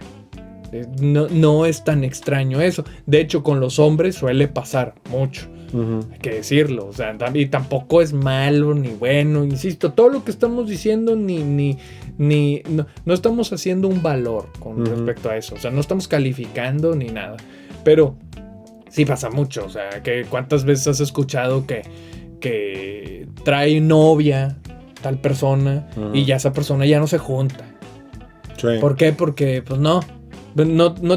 No es tan extraño eso. De hecho, con los hombres suele pasar mucho. Uh-huh. Hay que decirlo, o sea, y tampoco es malo ni bueno, insisto, todo lo que estamos diciendo no estamos haciendo un valor con, uh-huh, respecto a eso, o sea, no estamos calificando ni nada, pero sí pasa mucho, o sea, que cuántas veces has escuchado que trae novia tal persona, uh-huh, y ya esa persona ya no se junta. Sí. ¿Por qué? Porque pues no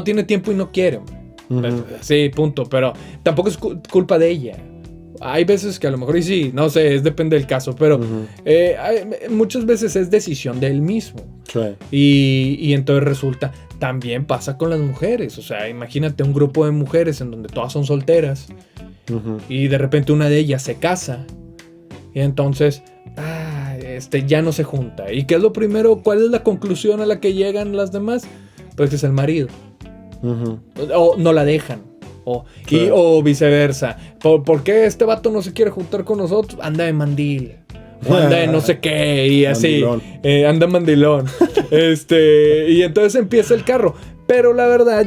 tiene tiempo y no quiere, hombre. Uh-huh. Sí, punto, pero tampoco es culpa de ella. Hay veces que a lo mejor, y sí, no sé, depende del caso, pero uh-huh, muchas veces es decisión de él mismo. Sí. Y entonces resulta, también pasa con las mujeres. O sea, imagínate un grupo de mujeres en donde todas son solteras, uh-huh, y de repente una de ellas se casa y entonces ya no se junta. ¿Y qué es lo primero? ¿Cuál es la conclusión a la que llegan las demás? Pues que es el marido. Uh-huh. O no la dejan. O viceversa. ¿Por qué este vato no se quiere juntar con nosotros? Anda de mandil. O anda de no sé qué. Y así. Anda mandilón. Y entonces empieza el carro. Pero la verdad,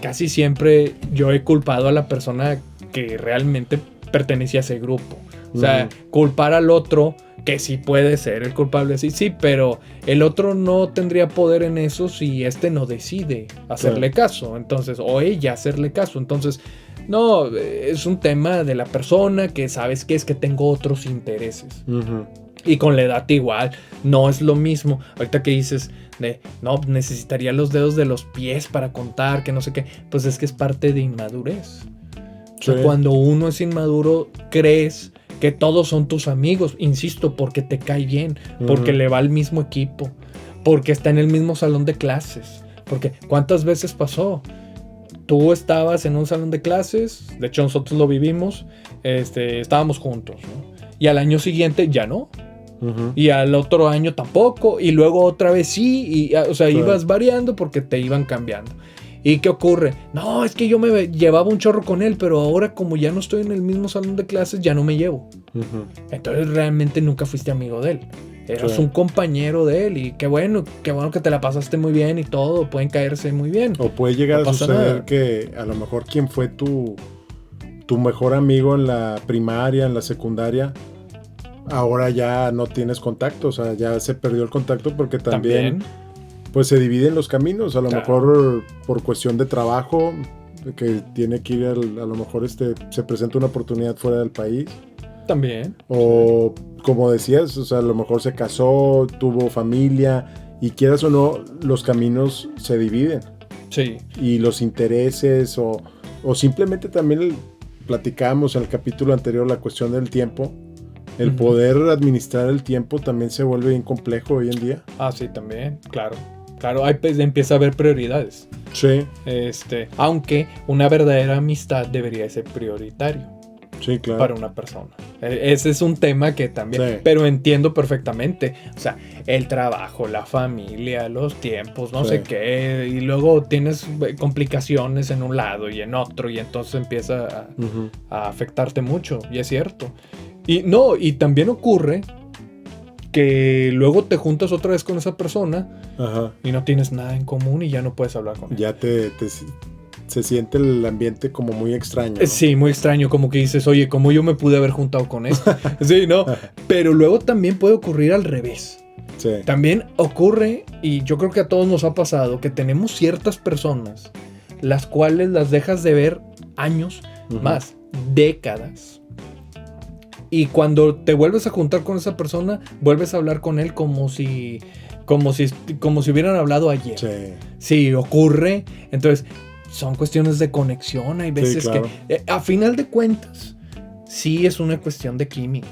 casi siempre, yo he culpado a la persona que realmente pertenecía a ese grupo. O sea, culpar al otro, que sí puede ser el culpable, sí, pero el otro no tendría poder en eso si no decide hacerle caso. Entonces, o ella hacerle caso. Entonces, no, es un tema de la persona que sabes que es que tengo otros intereses. Y con la edad igual, no es lo mismo. Ahorita que dices no, necesitaría los dedos de los pies para contar, que no sé qué. Pues es que es parte de inmadurez. Sí. O sea, cuando uno es inmaduro, crees que todos son tus amigos. Insisto, porque te cae bien, porque le va al mismo equipo, porque está en el mismo salón de clases. Porque ¿cuántas veces pasó? Tú estabas en un salón de clases, de hecho nosotros lo vivimos, estábamos juntos, ¿no? Y al año siguiente ya no. Y al otro año tampoco. Y luego otra vez sí. Y, o sea, ibas variando porque te iban cambiando. ¿Y qué ocurre? No, es que yo me llevaba un chorro con él, pero ahora como ya no estoy en el mismo salón de clases, ya no me llevo. Entonces realmente nunca fuiste amigo de él. Eras un compañero de él. Y qué bueno que te la pasaste muy bien y todo. Pueden caerse muy bien. O puede llegar a suceder que a lo mejor quien fue tu mejor amigo en la primaria, en la secundaria, ahora ya no tienes contacto, o sea, ya se perdió el contacto porque también pues se dividen los caminos, a lo mejor por cuestión de trabajo, que tiene que ir a lo mejor se presenta una oportunidad fuera del país. También. O como decías, o sea, a lo mejor se casó, tuvo familia, y quieras o no, los caminos se dividen. Sí. Y los intereses, o simplemente también platicábamos en el capítulo anterior la cuestión del tiempo. El poder administrar el tiempo también se vuelve bien complejo hoy en día. Ah, sí, también, claro. Claro, ahí empieza a haber prioridades. Sí. Aunque una verdadera amistad debería ser prioritario. Sí, claro. Para una persona. Ese es un tema que también... Sí. Pero entiendo perfectamente. O sea, el trabajo, la familia, los tiempos, no sé qué. Y luego tienes complicaciones en un lado y en otro. Y entonces empieza a afectarte mucho. Y es cierto. Y también ocurre que luego te juntas otra vez con esa persona y no tienes nada en común y ya no puedes hablar con él. Ya se siente el ambiente como muy extraño, ¿no? Sí, muy extraño, como que dices, oye, ¿cómo yo me pude haber juntado con esto? Sí, ¿no? Pero luego también puede ocurrir al revés. Sí. También ocurre, y yo creo que a todos nos ha pasado, que tenemos ciertas personas las cuales las dejas de ver años, más décadas. Y cuando te vuelves a juntar con esa persona, vuelves a hablar con él como si hubieran hablado ayer. Sí. Sí, ocurre. Entonces, son cuestiones de conexión. Hay veces que, a final de cuentas, sí es una cuestión de química.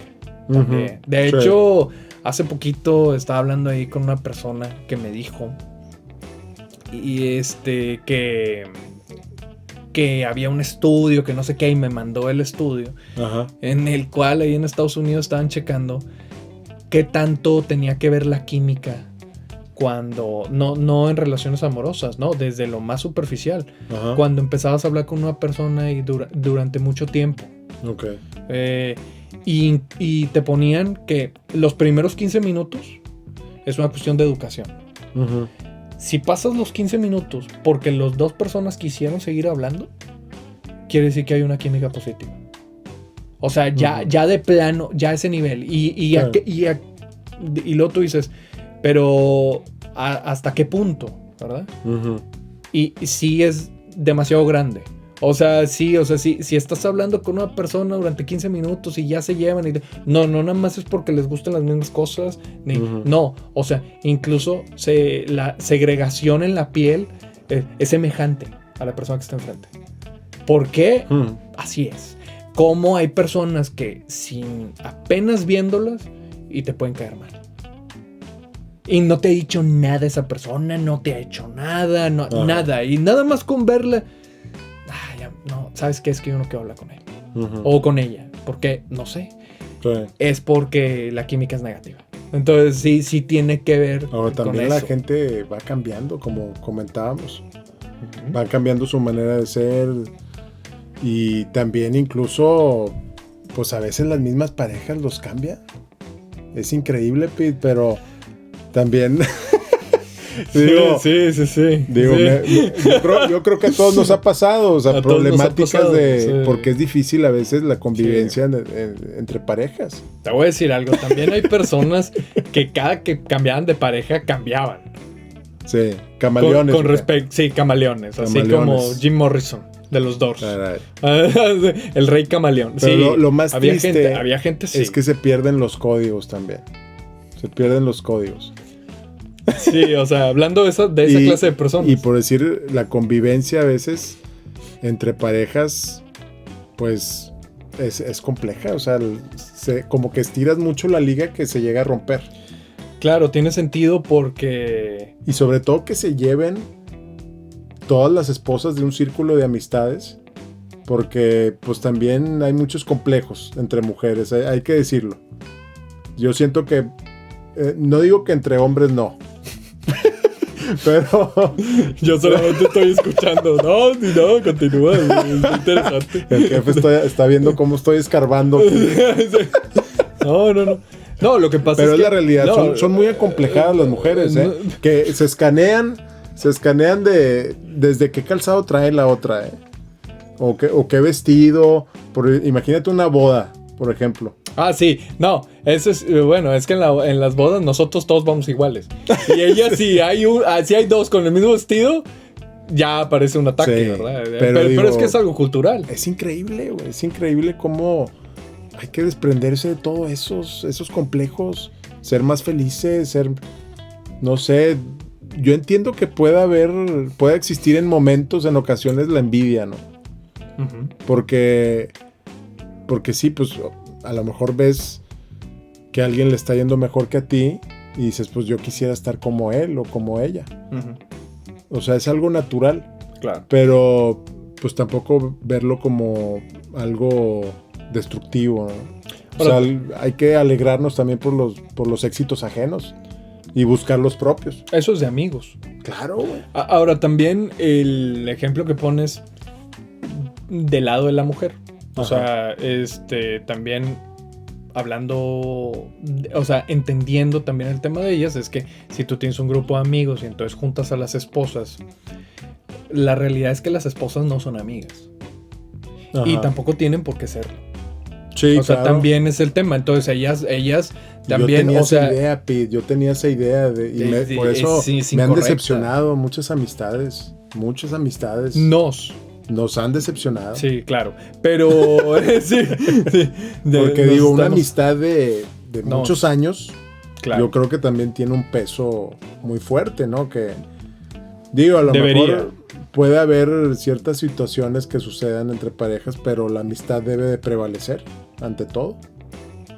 De hecho, hace poquito estaba hablando ahí con una persona que me dijo que había un estudio, que no sé qué, y me mandó el estudio, en el cual ahí en Estados Unidos estaban checando qué tanto tenía que ver la química cuando, no en relaciones amorosas, no, desde lo más superficial, cuando empezabas a hablar con una persona y durante mucho tiempo. Y te ponían que los primeros 15 minutos es una cuestión de educación. Si pasas los 15 minutos porque las dos personas quisieron seguir hablando, quiere decir que hay una química positiva. O sea, ya de plano, ya a ese nivel. Y luego tú dices, pero ¿hasta qué punto? ¿Verdad? Y sí es demasiado grande. O sea, si estás hablando con una persona durante 15 minutos y ya se llevan y no nada más es porque les gustan las mismas cosas, no, o sea, incluso la segregación en la piel es semejante a la persona que está enfrente. ¿Por qué? Así es. Como hay personas que sin apenas viéndolas y te pueden caer mal. Y no te ha dicho nada esa persona, no te ha hecho nada, nada. Y nada más con verla, no, ¿sabes qué? Es que yo no quiero hablar con él. O con ella. ¿Por qué? No sé. Es porque la química es negativa. Entonces sí tiene que ver con también eso. La gente va cambiando, como comentábamos. Va cambiando su manera de ser. Y también incluso, pues a veces las mismas parejas los cambian. Es increíble, Pete, pero también Digo, sí. Digo, sí. Yo creo que a todos nos ha pasado, o sea, a problemáticas pasado, de... Porque es difícil a veces la convivencia entre parejas. Te voy a decir algo, también hay personas que cada que cambiaban de pareja, cambiaban. Sí, camaleones. Con respecto, sí, camaleones, así como Jim Morrison de los Doors. El rey camaleón. Pero sí, lo más triste había gente sí. Es que se pierden los códigos también. Se pierden los códigos. Sí, o sea, hablando de esa clase de personas. Y por decir, la convivencia a veces entre parejas, pues es compleja. O sea, como que estiras mucho la liga que se llega a romper. Claro, tiene sentido porque... Y sobre todo que se lleven todas las esposas de un círculo de amistades, porque pues también hay muchos complejos entre mujeres, hay que decirlo. Yo siento que, no digo que entre hombres no, pero... Yo solamente estoy escuchando. No, continúa, es interesante. El jefe está viendo cómo estoy escando. No. No, lo que pasa pero es la realidad, son muy acomplejadas las mujeres, que se escanean desde qué calzado trae la otra, o qué vestido. Imagínate una boda, por ejemplo. Ah, sí, no, eso es, bueno, es que en las bodas nosotros todos vamos iguales. Y ella si hay dos con el mismo vestido, ya parece un ataque, sí, ¿verdad? Pero es que es algo cultural. Es increíble, güey, es increíble cómo hay que desprenderse de todos esos complejos, ser más felices, no sé, yo entiendo que pueda existir en momentos, en ocasiones, la envidia, ¿no? Uh-huh. Porque sí, pues a lo mejor ves que a alguien le está yendo mejor que a ti y dices, pues yo quisiera estar como él o como ella. Uh-huh. O sea, es algo natural. Claro. Pero pues tampoco verlo como algo destructivo, ¿no? O sea, hay que alegrarnos también por los éxitos ajenos y buscar los propios. Eso es de amigos. Claro, güey. Ahora, también el ejemplo que pones del lado de la mujer. O sea, también hablando, o sea, entendiendo también el tema de ellas, es que si tú tienes un grupo de amigos y entonces juntas a las esposas, la realidad es que las esposas no son amigas. Ajá. Y tampoco tienen por qué serlo. Sí, o sea, también es el tema. Entonces ellas también, yo tenía esa idea por eso me han decepcionado muchas amistades. Nos han decepcionado. Sí, claro. Pero sí. Porque digo, una amistad de muchos años, claro, yo creo que también tiene un peso muy fuerte, ¿no? Que digo, a lo mejor puede haber ciertas situaciones que sucedan entre parejas, pero la amistad debe de prevalecer ante todo.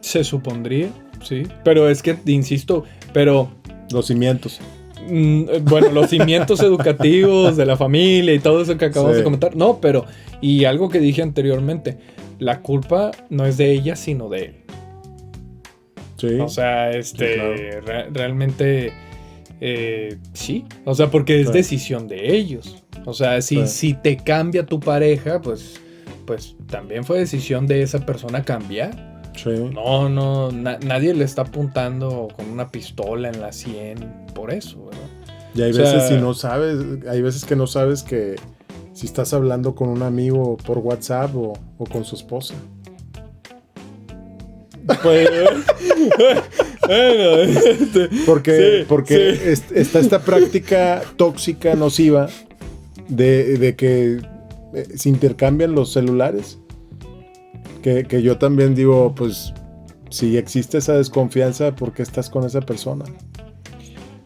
Se supondría, sí. Pero es que, insisto, los cimientos. Bueno, los cimientos educativos de la familia y todo eso que acabamos de comentar. No, pero, y algo que dije anteriormente, la culpa no es de ella, sino de él. Sí. O sea, claro. Realmente, sí. O sea, porque es decisión de ellos. O sea, si te cambia tu pareja, pues también fue decisión de esa persona cambiar. Sí. No, nadie le está apuntando con una pistola en la 100 por eso, ¿verdad? Y hay veces que no sabes que si estás hablando con un amigo por WhatsApp o con su esposa. Pues, porque está esta práctica tóxica, nociva, de que se intercambian los celulares. Que yo también digo, pues, si existe esa desconfianza, ¿por qué estás con esa persona?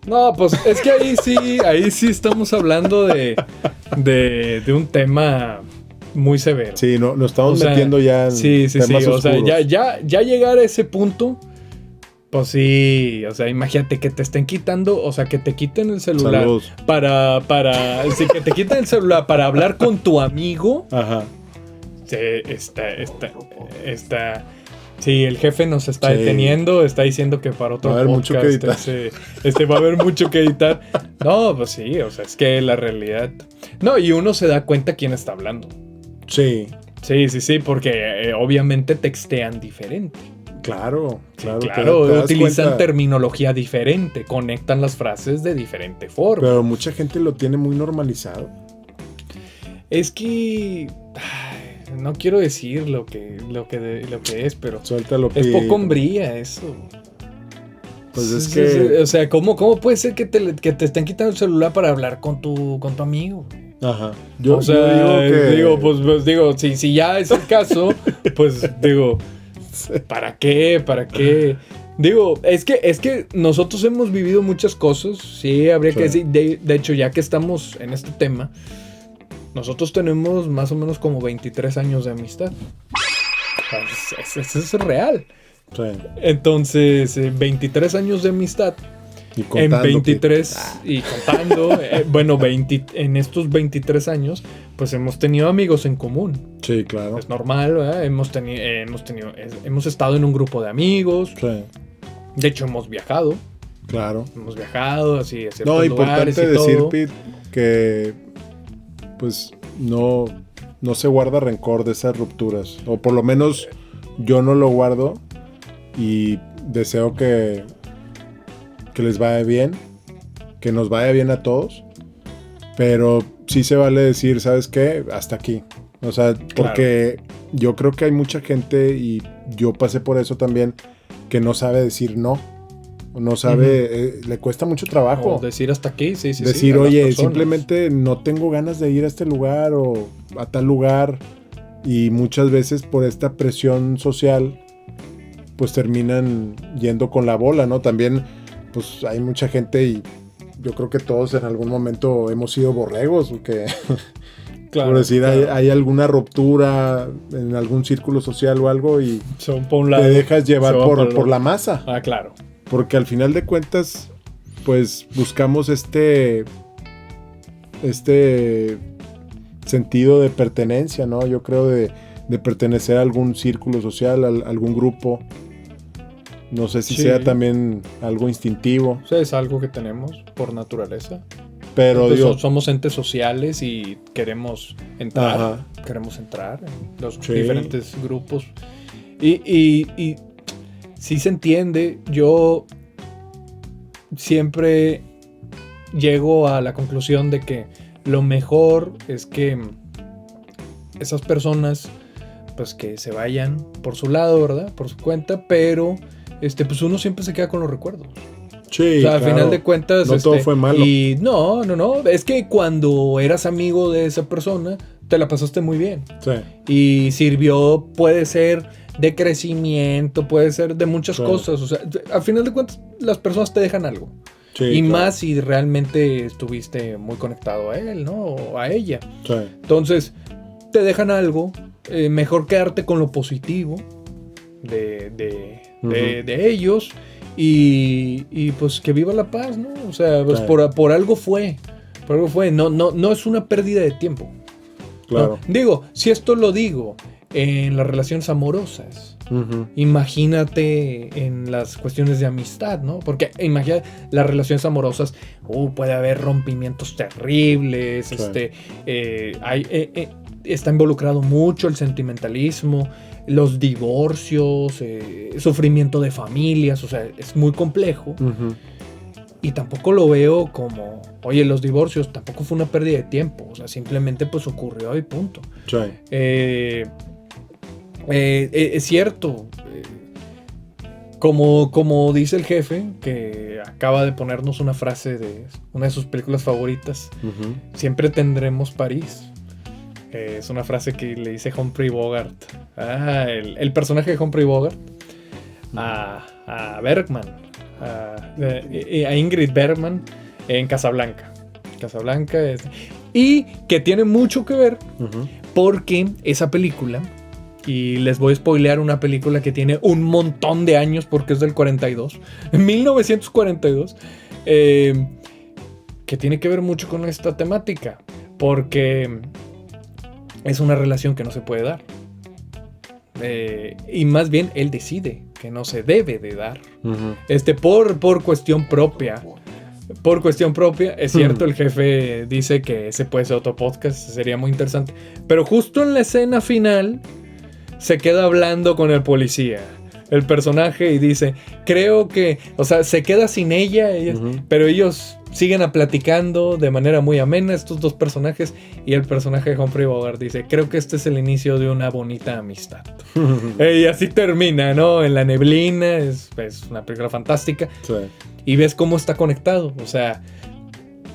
No, pues es que ahí sí estamos hablando de un tema muy severo. Sí, nos estamos metiendo ya en temas oscuros. O sea, ya llegar a ese punto, pues sí, o sea, imagínate que te estén quitando, o sea, que te quiten el celular. Saludos. Que te quiten el celular para hablar con tu amigo. Ajá. Sí, el jefe nos está deteniendo, está diciendo que para otro podcast mucho que editar. Va a haber mucho que editar. No, pues sí, o sea, es que la realidad... No, y uno se da cuenta quién está hablando. Sí. Sí, porque obviamente textean diferente. Claro. Utilizan terminología diferente, conectan las frases de diferente forma. Pero mucha gente lo tiene muy normalizado. Es que no quiero decir lo que es, pero suéltalo, es poco hombría eso. Pues es que... O sea, ¿cómo puede ser que te estén quitando el celular para hablar con tu amigo? Ajá. Yo digo, si ya es el caso, pues digo, ¿para qué? Digo, es que nosotros hemos vivido muchas cosas, sí, habría que decir, de hecho, ya que estamos en este tema, nosotros tenemos más o menos como 23 años de amistad. Eso es real. Sí. Entonces, 23 años de amistad. Y contando, en 23 y contando, en estos 23 años, pues hemos tenido amigos en común. Sí, claro. Es normal, ¿verdad? Hemos estado en un grupo de amigos. Sí. De hecho, hemos viajado. Claro. Hemos viajado así a ciertos lugares. Importante decir, Pete, que pues no se guarda rencor de esas rupturas. O por lo menos yo no lo guardo. Y deseo que les vaya bien, que nos vaya bien a todos, pero sí se vale decir, ¿sabes qué? Hasta aquí. O sea, porque yo creo que hay mucha gente, y yo pasé por eso también, que no sabe decir no. No sabe, le cuesta mucho trabajo. O decir hasta aquí, sí. Decir, oye, simplemente no tengo ganas de ir a este lugar o a tal lugar, y muchas veces por esta presión social pues terminan yendo con la bola, ¿no? También, pues hay mucha gente, y yo creo que todos en algún momento hemos sido borregos, porque por decir, hay alguna ruptura en algún círculo social o algo, y te dejas llevar por la masa. Ah, claro. Porque al final de cuentas, pues buscamos este sentido de pertenencia, ¿no? Yo creo de pertenecer a algún círculo social, a algún grupo. No sé si sea también algo instintivo. O sea, es algo que tenemos por naturaleza. Pero somos entes sociales y queremos entrar. Queremos entrar en los diferentes grupos. Y sí se entiende. Yo siempre llego a la conclusión de que lo mejor es que esas personas, pues que se vayan por su lado, ¿verdad? Por su cuenta, pero pues uno siempre se queda con los recuerdos. Sí, o sea, al final de cuentas, no todo fue malo. Y no, es que cuando eras amigo de esa persona, te la pasaste muy bien. Sí. Y sirvió, puede ser de crecimiento, puede ser de muchas cosas. O sea, al final de cuentas, las personas te dejan algo. Sí, y más si realmente estuviste muy conectado a él, ¿no? O a ella. Sí. Entonces, te dejan algo. Mejor quedarte con lo positivo de ellos, y pues que viva la paz, ¿no? O sea, pues por algo fue. No es una pérdida de tiempo. Claro. ¿No? Digo, si esto lo digo en las relaciones amorosas, imagínate en las cuestiones de amistad, ¿no? Porque imagínate las relaciones amorosas, puede haber rompimientos terribles, está involucrado mucho el sentimentalismo, los divorcios, sufrimiento de familias, o sea, es muy complejo. Y tampoco lo veo como, oye, los divorcios tampoco fue una pérdida de tiempo, o sea, simplemente pues ocurrió y punto. Sí. Es cierto, como dice el jefe, que acaba de ponernos una frase de una de sus películas favoritas, siempre tendremos París. Es una frase que le dice Humphrey Bogart, el personaje de Humphrey Bogart, a Bergman, a Ingrid Bergman en Casablanca. Y que tiene mucho que ver porque esa película, y les voy a spoilear una película que tiene un montón de años porque es del 42, en 1942, que tiene que ver mucho con esta temática, porque es una relación que no se puede dar. Y más bien él decide que no se debe de dar. Por cuestión propia. Por cuestión propia, es cierto, el jefe dice que ese puede ser otro podcast, sería muy interesante. Pero justo en la escena final se queda hablando con el policía. el personaje y dice, creo que, o sea, se queda sin ella, pero ellos siguen platicando de manera muy amena, estos dos personajes, y el personaje de Humphrey Bogart dice, creo que este es el inicio de una bonita amistad. Y así termina, ¿no? En la neblina, es una película fantástica. Sí. Y ves cómo está conectado, o sea,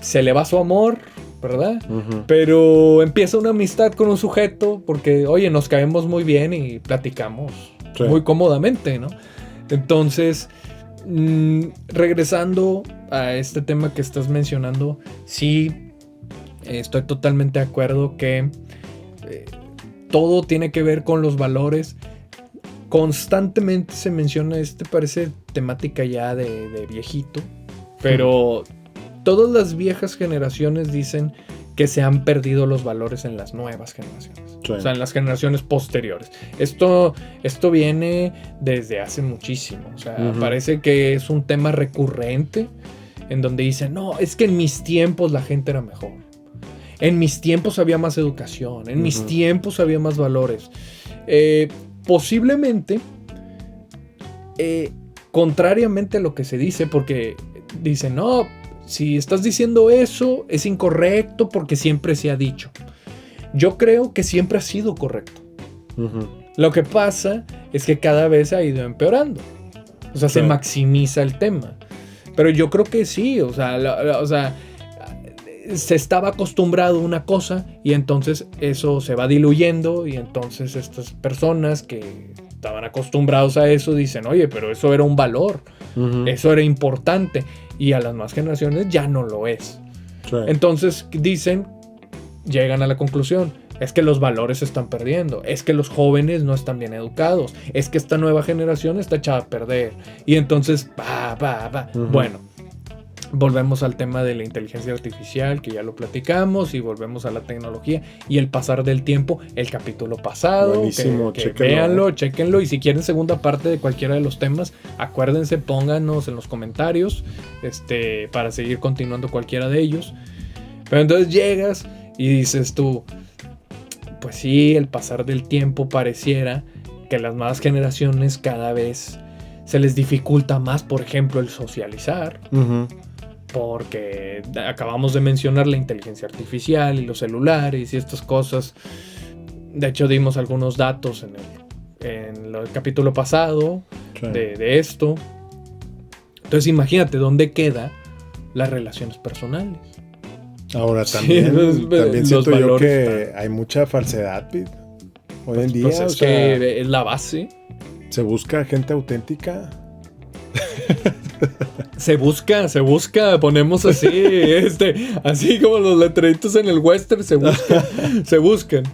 se le va su amor, ¿verdad? Pero empieza una amistad con un sujeto porque, oye, nos caemos muy bien y platicamos muy cómodamente, ¿no? Entonces, regresando a este tema que estás mencionando, sí, estoy totalmente de acuerdo que todo tiene que ver con los valores. Constantemente se menciona, parece temática ya de viejito, pero todas las viejas generaciones dicen que se han perdido los valores en las nuevas generaciones. Sí. O sea, en las generaciones posteriores. Esto viene desde hace muchísimo. O sea, parece que es un tema recurrente en donde dicen, no, es que en mis tiempos la gente era mejor. En mis tiempos había más educación. En mis tiempos había más valores. Posiblemente, contrariamente a lo que se dice, porque dicen, no, si estás diciendo eso, es incorrecto porque siempre se ha dicho. Yo creo que siempre ha sido correcto. Lo que pasa es que cada vez ha ido empeorando. O sea, se maximiza el tema. Pero yo creo que sí, o sea, se estaba acostumbrado a una cosa y entonces eso se va diluyendo y entonces estas personas que estaban acostumbrados a eso dicen, oye, pero eso era un valor, eso era importante. Y a las nuevas generaciones ya no lo es. Sí. Entonces llegan a la conclusión, es que los valores se están perdiendo, es que los jóvenes no están bien educados, es que esta nueva generación está echada a perder. Y entonces, bueno, volvemos al tema de la inteligencia artificial, que ya lo platicamos, y volvemos a la tecnología y el pasar del tiempo, el capítulo pasado. Buenísimo, chéquenlo, y si quieren segunda parte de cualquiera de los temas, acuérdense, pónganos en los comentarios, para seguir continuando cualquiera de ellos. Pero entonces llegas y dices tú, pues sí, el pasar del tiempo pareciera que las nuevas generaciones cada vez se les dificulta más, por ejemplo, el socializar. Porque acabamos de mencionar la inteligencia artificial y los celulares y estas cosas. De hecho, dimos algunos datos en el capítulo pasado de esto. Entonces, imagínate dónde quedan las relaciones personales. Ahora, también siento yo que hay mucha falsedad, Pete. Hoy en día, pues que es la base. Se busca gente auténtica. Se busca, ponemos así, así como los letreritos en el western, se buscan.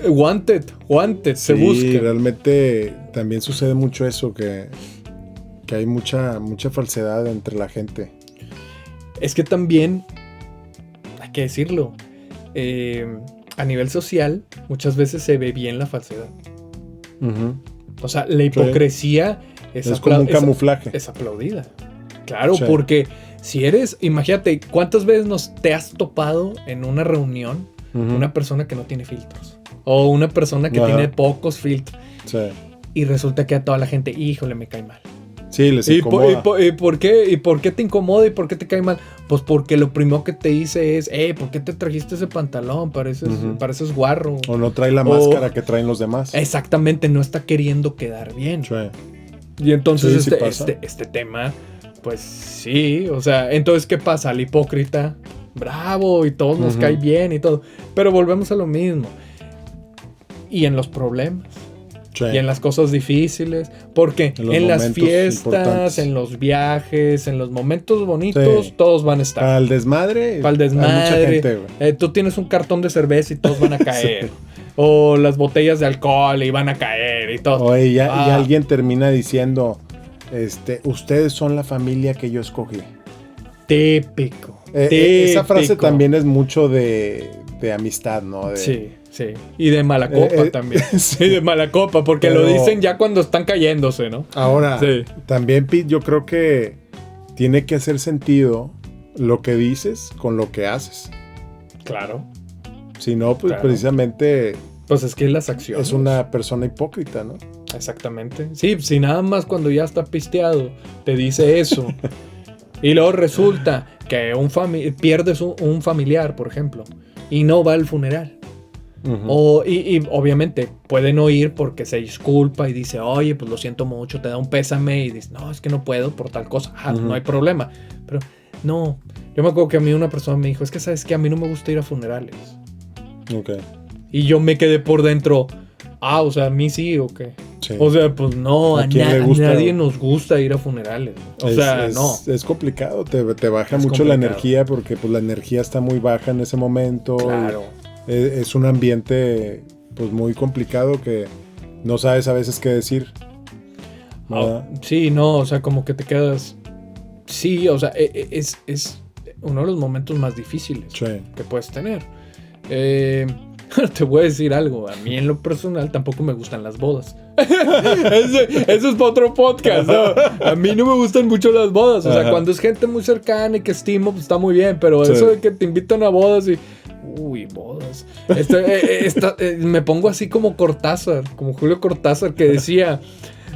Wanted, se busca. Sí, realmente también sucede mucho eso, que hay mucha falsedad entre la gente. Es que también, hay que decirlo, a nivel social, muchas veces se ve bien la falsedad. O sea, la hipocresía es como un camuflaje. Es aplaudida. Claro, porque si eres, imagínate, ¿cuántas veces te has topado en una reunión una persona que no tiene filtros? O una persona que tiene pocos filtros. Sí. Y resulta que a toda la gente, híjole, me cae mal. Sí, les incomoda. ¿Y por qué te incomoda y por qué te cae mal? Pues porque lo primero que te dice es, ¿por qué te trajiste ese pantalón? Pareces guarro. O no trae la máscara que traen los demás. Exactamente, no está queriendo quedar bien. Sí. Y entonces este tema, pues sí, o sea, entonces ¿qué pasa? El hipócrita, bravo, y todos nos cae bien y todo. Pero volvemos a lo mismo. Y en los problemas. Sí. Y en las cosas difíciles, porque en las fiestas, en los viajes, en los momentos bonitos, todos van a estar. Para el desmadre, hay mucha gente, tú tienes un cartón de cerveza y todos van a caer. Sí. O las botellas de alcohol y van a caer y todo. Oye, y alguien termina diciendo, ustedes son la familia que yo escogí. Típico. Esa frase también es mucho de amistad, ¿no? Sí. Y de mala copa también. Sí, de mala copa, porque lo dicen ya cuando están cayéndose, ¿no? Ahora, también, Pete, yo creo que tiene que hacer sentido lo que dices con lo que haces. Claro. Si no, pues precisamente Pues es que las acciones. Es una persona hipócrita, ¿no? Exactamente. Sí, si nada más cuando ya está pisteado te dice eso y luego resulta que pierdes un familiar, por ejemplo, y no va al funeral. Y obviamente pueden no ir porque se disculpa y dice, oye, pues lo siento mucho, te da un pésame y dice, no, es que no puedo por tal cosa. No hay problema. Pero no, yo me acuerdo que a mí una persona me dijo, es que sabes que a mí no me gusta ir a funerales. Ok. Y yo me quedé por dentro, o sea, a mí sí o qué. Sí. O sea, pues no, a nadie nos gusta ir a funerales. No. Es complicado, te baja mucho la energía porque pues la energía está muy baja en ese momento. Claro. Es un ambiente pues muy complicado que no sabes a veces qué decir. Sí, no, o sea, como que te quedas... Sí, o sea, es uno de los momentos más difíciles que puedes tener. Te voy a decir algo, a mí en lo personal tampoco me gustan las bodas. Eso es para otro podcast, ¿no? A mí no me gustan mucho las bodas. O sea, cuando es gente muy cercana y que estimo, pues está muy bien. Pero eso de que te invitan a bodas y... Uy, bodas. Me pongo así como Cortázar, como Julio Cortázar, que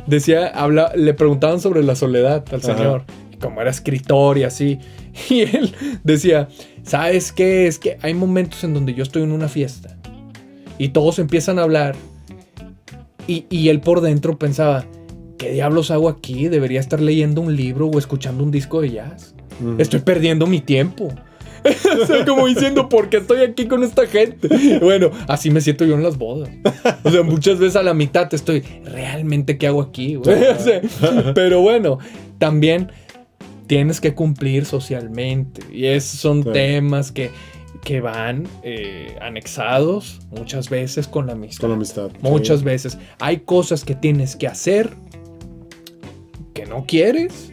le preguntaban sobre la soledad al señor, como era escritor y así. Y él decía, ¿sabes qué? Es que hay momentos en donde yo estoy en una fiesta y todos empiezan a hablar y él por dentro pensaba, ¿qué diablos hago aquí? Debería estar leyendo un libro o escuchando un disco de jazz. Estoy perdiendo mi tiempo. O sea, como diciendo, ¿por qué estoy aquí con esta gente? Bueno, así me siento yo en las bodas. O sea, muchas veces a la mitad estoy, ¿realmente qué hago aquí? O sea, pero bueno, también tienes que cumplir socialmente. Y esos son temas que van anexados muchas veces con la amistad. Con la amistad. Muchas veces. Hay cosas que tienes que hacer que no quieres,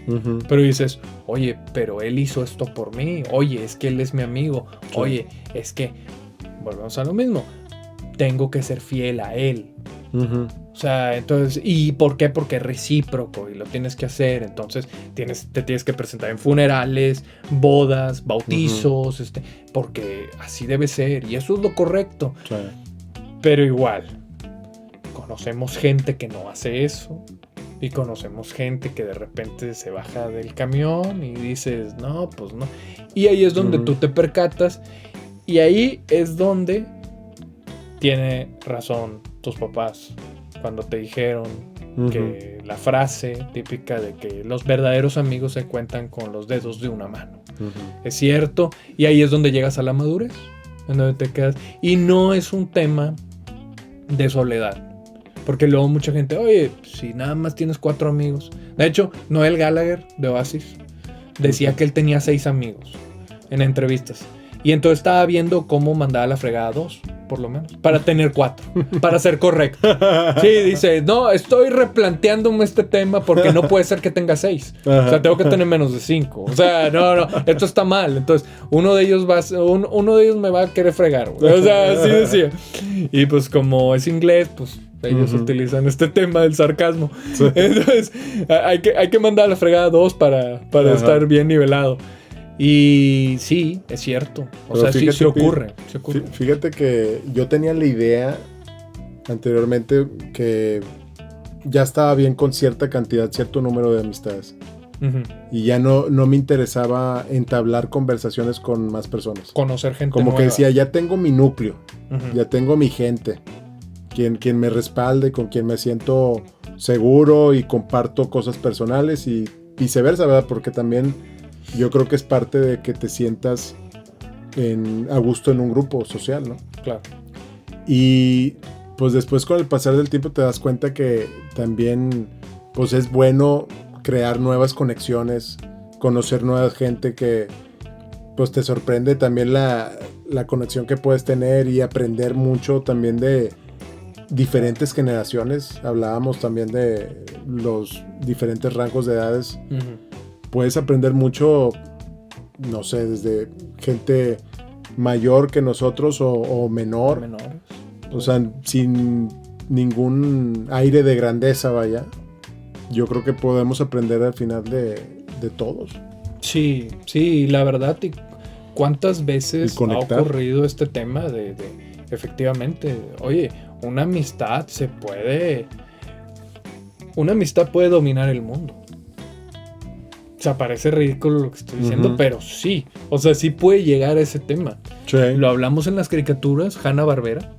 pero dices, oye, pero él hizo esto por mí. Oye, es que él es mi amigo. Oye, es que, volvemos a lo mismo, tengo que ser fiel a él. O sea, entonces, ¿y por qué? Porque es recíproco y lo tienes que hacer. Entonces te tienes que presentar en funerales, bodas, bautizos, porque así debe ser y eso es lo correcto. Pero igual, conocemos gente que no hace eso y conocemos gente que de repente se baja del camión y dices, no, pues no. Y ahí es donde tú te percatas y ahí es donde tiene razón tus papás cuando te dijeron que la frase típica de que los verdaderos amigos se cuentan con los dedos de una mano. Es cierto, y ahí es donde llegas a la madurez, en donde te quedas. Y no es un tema de soledad, porque luego mucha gente, oye, si nada más tienes 4 amigos. De hecho, Noel Gallagher de Oasis decía que él tenía 6 amigos en entrevistas. Y entonces estaba viendo cómo mandaba la fregada a 2, por lo menos, para tener 4, para ser correcto. Sí, dice, no, estoy replanteándome este tema porque no puede ser que tenga 6. O sea, tengo que tener menos de 5. O sea, no, esto está mal. Entonces, uno de ellos me va a querer fregar. O sea, así decía. Y pues como es inglés, pues ellos utilizan este tema del sarcasmo. Sí. Entonces, hay que mandar la fregada a 2 para estar bien nivelado. Y sí, es cierto. O sea, fíjate, sí ocurre. Fíjate que yo tenía la idea anteriormente que ya estaba bien con cierta cantidad, cierto número de amistades. Y ya no me interesaba entablar conversaciones con más personas. Conocer gente como nueva. Que decía, ya tengo mi núcleo, ya tengo mi gente, quien me respalde, con quien me siento seguro y comparto cosas personales y viceversa, ¿verdad? Porque también yo creo que es parte de que te sientas a gusto en un grupo social, ¿no? Claro. Y pues después con el pasar del tiempo te das cuenta que también pues es bueno crear nuevas conexiones, conocer nueva gente que pues te sorprende también la conexión que puedes tener y aprender mucho también de diferentes generaciones. Hablábamos también de los diferentes rangos de edades. Puedes aprender mucho, no sé, desde gente mayor que nosotros o menor. Menores. O sea, sin ningún aire de grandeza, vaya. Yo creo que podemos aprender al final de todos. Sí, la verdad. ¿Cuántas veces ha ocurrido este tema de efectivamente, oye, una amistad puede dominar el mundo. O sea, parece ridículo lo que estoy diciendo, pero sí. O sea, sí puede llegar a ese tema. Sí. Lo hablamos en las caricaturas, Hanna-Barbera.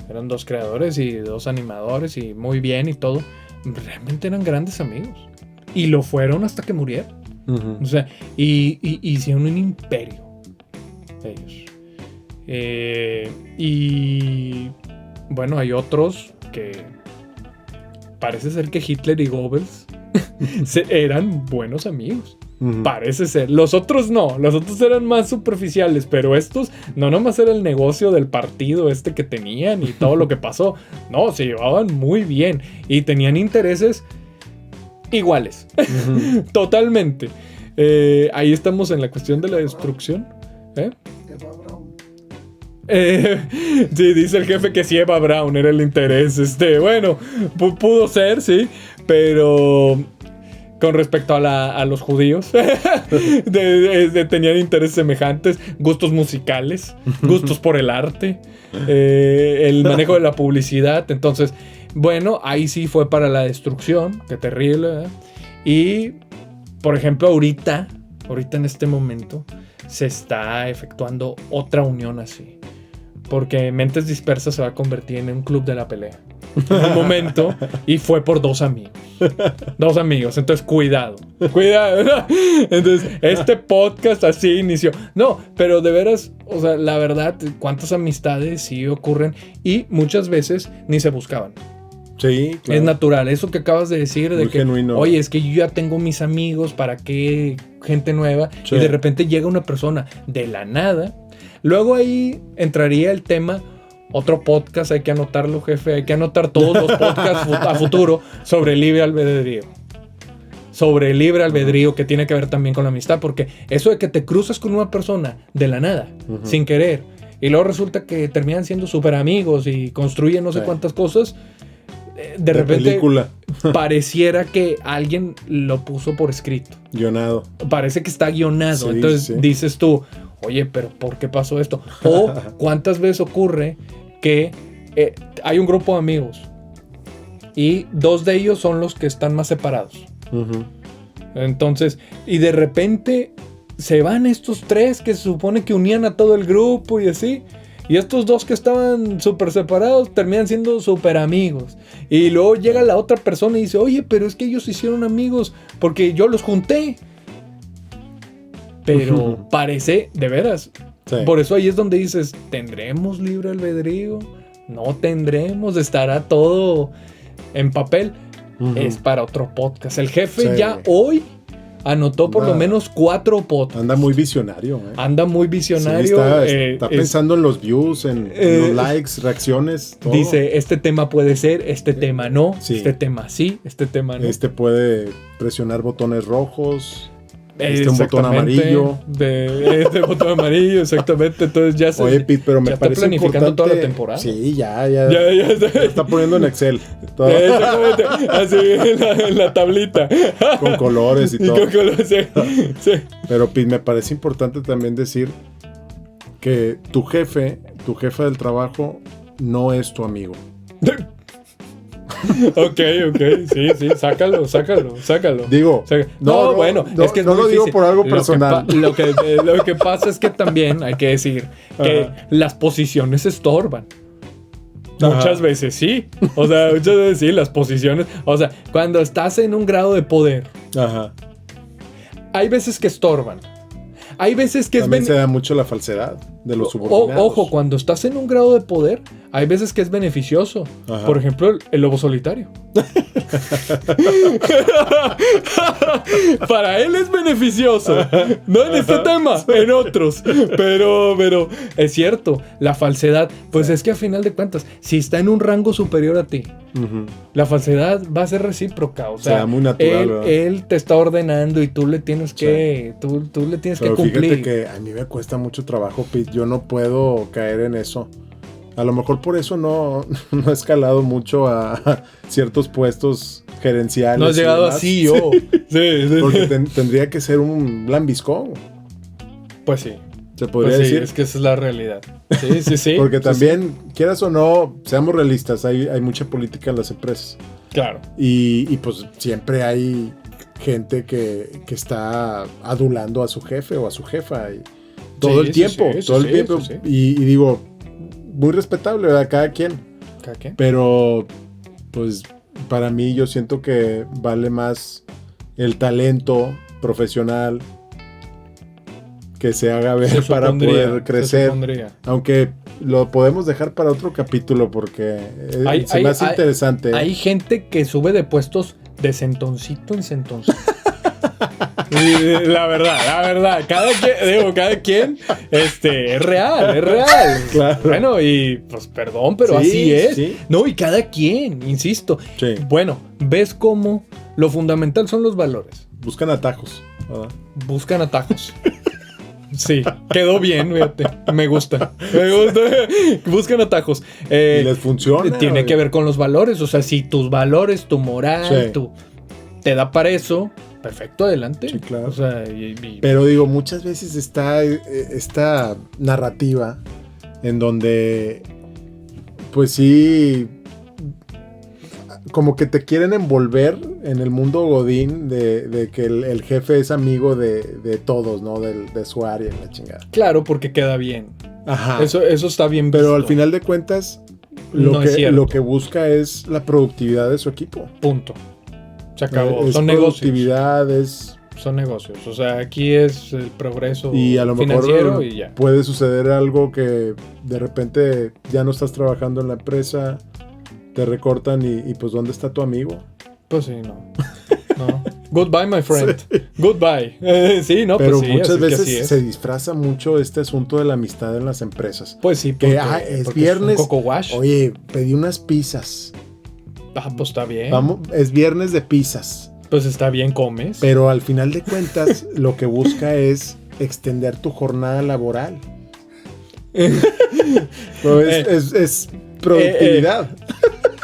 Eran 2 creadores y 2 animadores y muy bien y todo. Realmente eran grandes amigos. Y lo fueron hasta que murieron. O sea, y hicieron un imperio ellos. Y bueno, hay otros que parece ser que Hitler y Goebbels eran buenos amigos. Parece ser. Los otros no. Los otros eran más superficiales. Pero estos no nomás era el negocio del partido que tenían y todo lo que pasó. No, se llevaban muy bien. Y tenían intereses iguales. Totalmente. Ahí estamos en la cuestión de la destrucción. Sí, dice el jefe que sí, Eva Braun era el interés. Bueno, pudo ser, sí. Pero con respecto a los judíos, tenían intereses semejantes, gustos musicales, gustos por el arte, el manejo de la publicidad. Entonces, bueno, ahí sí fue para la destrucción. Qué terrible, ¿verdad? Y, por ejemplo, ahorita en este momento, se está efectuando otra unión así. Porque Mentes Dispersas se va a convertir en un club de la pelea. En un momento. Y fue por 2 amigos. 2 amigos. Entonces, cuidado. Entonces, este podcast así inició. No, pero de veras, o sea, la verdad, cuántas amistades sí ocurren. Y muchas veces ni se buscaban. Sí, claro. Es natural. Eso que acabas de decir de muy que, genuino. Oye, es que yo ya tengo mis amigos, ¿para qué gente nueva? Sí. Y de repente llega una persona de la nada. Luego ahí entraría el tema, otro podcast, hay que anotarlo, jefe, hay que anotar todos los podcasts a futuro sobre el libre albedrío. Sobre el libre albedrío, que tiene que ver también con la amistad, porque eso de que te cruzas con una persona de la nada, sin querer, y luego resulta que terminan siendo súper amigos y construyen no sé cuántas cosas, de repente película. Pareciera que alguien lo puso por escrito. Guionado. Parece que está guionado. Sí, entonces dices tú, oye, pero ¿por qué pasó esto? O cuántas veces ocurre que hay un grupo de amigos y 2 de ellos son los que están más separados. Entonces, y de repente se van estos 3 que se supone que unían a todo el grupo y así. Y estos 2 que estaban súper separados terminan siendo súper amigos. Y luego llega la otra persona y dice, oye, pero es que ellos se hicieron amigos porque yo los junté. Pero parece, de veras. Sí. Por eso ahí es donde dices, ¿tendremos libre albedrío? ¿No tendremos? ¿Estará todo en papel? Es para otro podcast. El jefe ya hoy anotó por lo menos 4 podcasts. Anda muy visionario. Anda muy visionario. Sí, está pensando en los views, en los likes, reacciones. Todo. Dice, este tema puede ser, este tema no, este tema sí, este tema no. Este puede presionar botones rojos. Un botón amarillo. Este botón amarillo, exactamente. Entonces ya se. Oye, Pete, pero me ya parece está planificando importante. Toda la temporada. Sí, ya está poniendo en Excel. Todo. Exactamente. Así en la tablita. Con colores y todo. Con colores, sí. Pero, Pete, me parece importante también decir que tu jefe del trabajo, no es tu amigo. Ok, sí, sácalo. Digo, no, bueno, es que es no muy lo difícil. digo por algo personal. Lo que pasa es que también hay que decir que las posiciones estorban. Muchas veces sí. O sea, muchas veces sí, las posiciones. O sea, cuando estás en un grado de poder, hay veces que estorban. Hay veces que también se da mucho la falsedad de los subordinados. Ojo, cuando estás en un grado de poder, hay veces que es beneficioso. Por ejemplo, el lobo solitario. Para él es beneficioso. No en este tema, en otros. Pero es cierto, la falsedad, pues es que a final de cuentas, si está en un rango superior a ti, la falsedad va a ser recíproca. O sea, muy natural, él te está ordenando y tú le tienes que, tú le tienes que cumplir. Fíjate que a mí me cuesta mucho trabajo, Pete. Yo no puedo caer en eso. A lo mejor por eso no he escalado mucho a ciertos puestos gerenciales. No has llegado así yo. Sí. Porque tendría que ser un lambiscón. Pues sí. Se podría pues sí, decir. Es que esa es la realidad. Sí. Porque también, quieras o no, seamos realistas, hay mucha política en las empresas. Claro. Y pues siempre hay gente que está adulando a su jefe o a su jefa. Y todo el tiempo. Y digo, muy respetable, ¿verdad? Cada quien. Pero, pues, para mí yo siento que vale más el talento profesional que se haga ver para poder crecer. Aunque lo podemos dejar para otro capítulo porque se me hace interesante. Hay gente que sube de puestos de centoncito en centoncito. La verdad, cada quien es real. Claro. Bueno, y pues perdón, pero así es. Sí. No, y cada quien, insisto. Sí. Bueno, ves cómo lo fundamental son los valores. Buscan atajos, ¿verdad? Buscan atajos. Sí, quedó bien, fíjate. Me gusta. Buscan atajos. Y les funciona. Tiene que ver con los valores. O sea, si tus valores, tu moral, te da para eso, perfecto, adelante. Sí, claro. O sea, pero digo, muchas veces está esta narrativa en donde, pues sí, como que te quieren envolver en el mundo godín de que el jefe es amigo de todos, ¿no? De su área y la chingada. Claro, porque queda bien. Ajá. Eso está bien visto. Pero al final de cuentas, lo que busca es la productividad de su equipo. Punto. Se acabó. Son productividad, son negocios. O sea, aquí es el progreso y a lo financiero mejor y ya. Puede suceder algo que de repente ya no estás trabajando en la empresa, te recortan y pues ¿dónde está tu amigo? Pues sí, no. Goodbye, my friend. Sí. Goodbye. Pero pues sí, muchas veces se disfraza mucho este asunto de la amistad en las empresas. Pues sí, porque es viernes. Es un coco wash. Oye, pedí unas pizzas. Pues está bien. Es viernes de pizzas. Pues está bien, comes. Pero al final de cuentas, lo que busca es extender tu jornada laboral. Es productividad.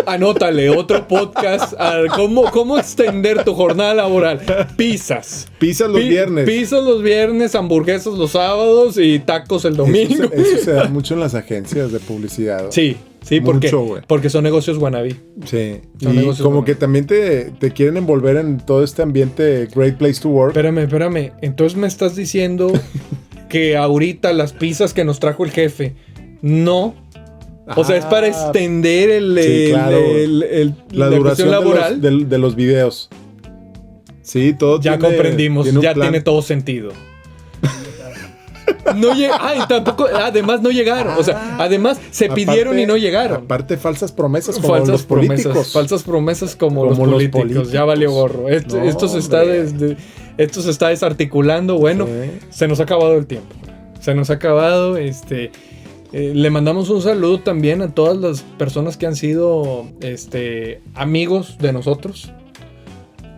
Anótale, otro podcast. ¿Cómo extender tu jornada laboral? Pizzas los viernes. Pizzas los viernes, hamburguesas los sábados y tacos el domingo. Eso se da mucho en las agencias de publicidad. Sí, porque son negocios wannabe. Sí, y como que también te quieren envolver en todo este ambiente Great Place to Work. Espérame. Entonces me estás diciendo que ahorita las pizzas que nos trajo el jefe, no... O sea, es para extender la duración laboral de los videos. Sí, todo ya comprendimos, tiene todo sentido. Tampoco, además no llegaron. O sea, además se pidieron y no llegaron. Aparte, falsas promesas como los políticos. Falsas promesas como los políticos. Ya valió gorro. Esto se está desarticulando. Bueno, se nos ha acabado el tiempo. Se nos ha acabado. Le mandamos un saludo también a todas las personas que han sido amigos de nosotros.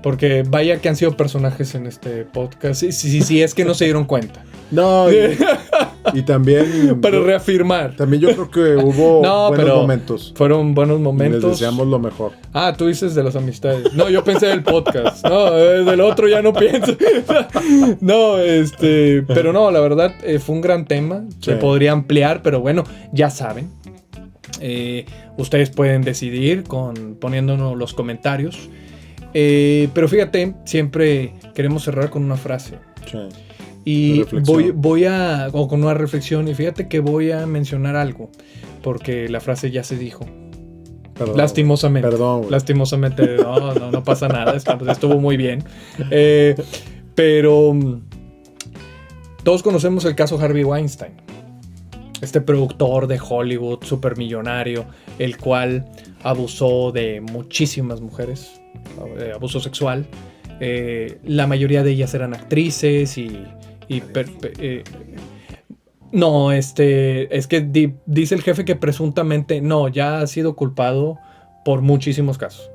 Porque vaya que han sido personajes en este podcast. Sí, es que no se dieron cuenta. No, y también... Para reafirmar. También yo creo que hubo buenos momentos. Fueron buenos momentos. Y les deseamos lo mejor. Tú dices de las amistades. No, yo pensé del podcast. No, del otro ya no pienso. No, pero no, la verdad fue un gran tema. Sí. Se podría ampliar, pero bueno, ya saben. Ustedes pueden decidir poniéndonos los comentarios. Pero fíjate, siempre queremos cerrar con una frase. Sí. Y voy a... O con una reflexión. Y fíjate que voy a mencionar algo. Porque la frase ya se dijo. Perdón, lastimosamente. Perdón. Lastimosamente. No pasa nada. Estuvo muy bien. Pero... Todos conocemos el caso Harvey Weinstein. Este productor de Hollywood, supermillonario. El cual abusó de muchísimas mujeres. Abuso sexual. La mayoría de ellas eran actrices no, es que dice el jefe que presuntamente no, ya ha sido culpado por muchísimos casos.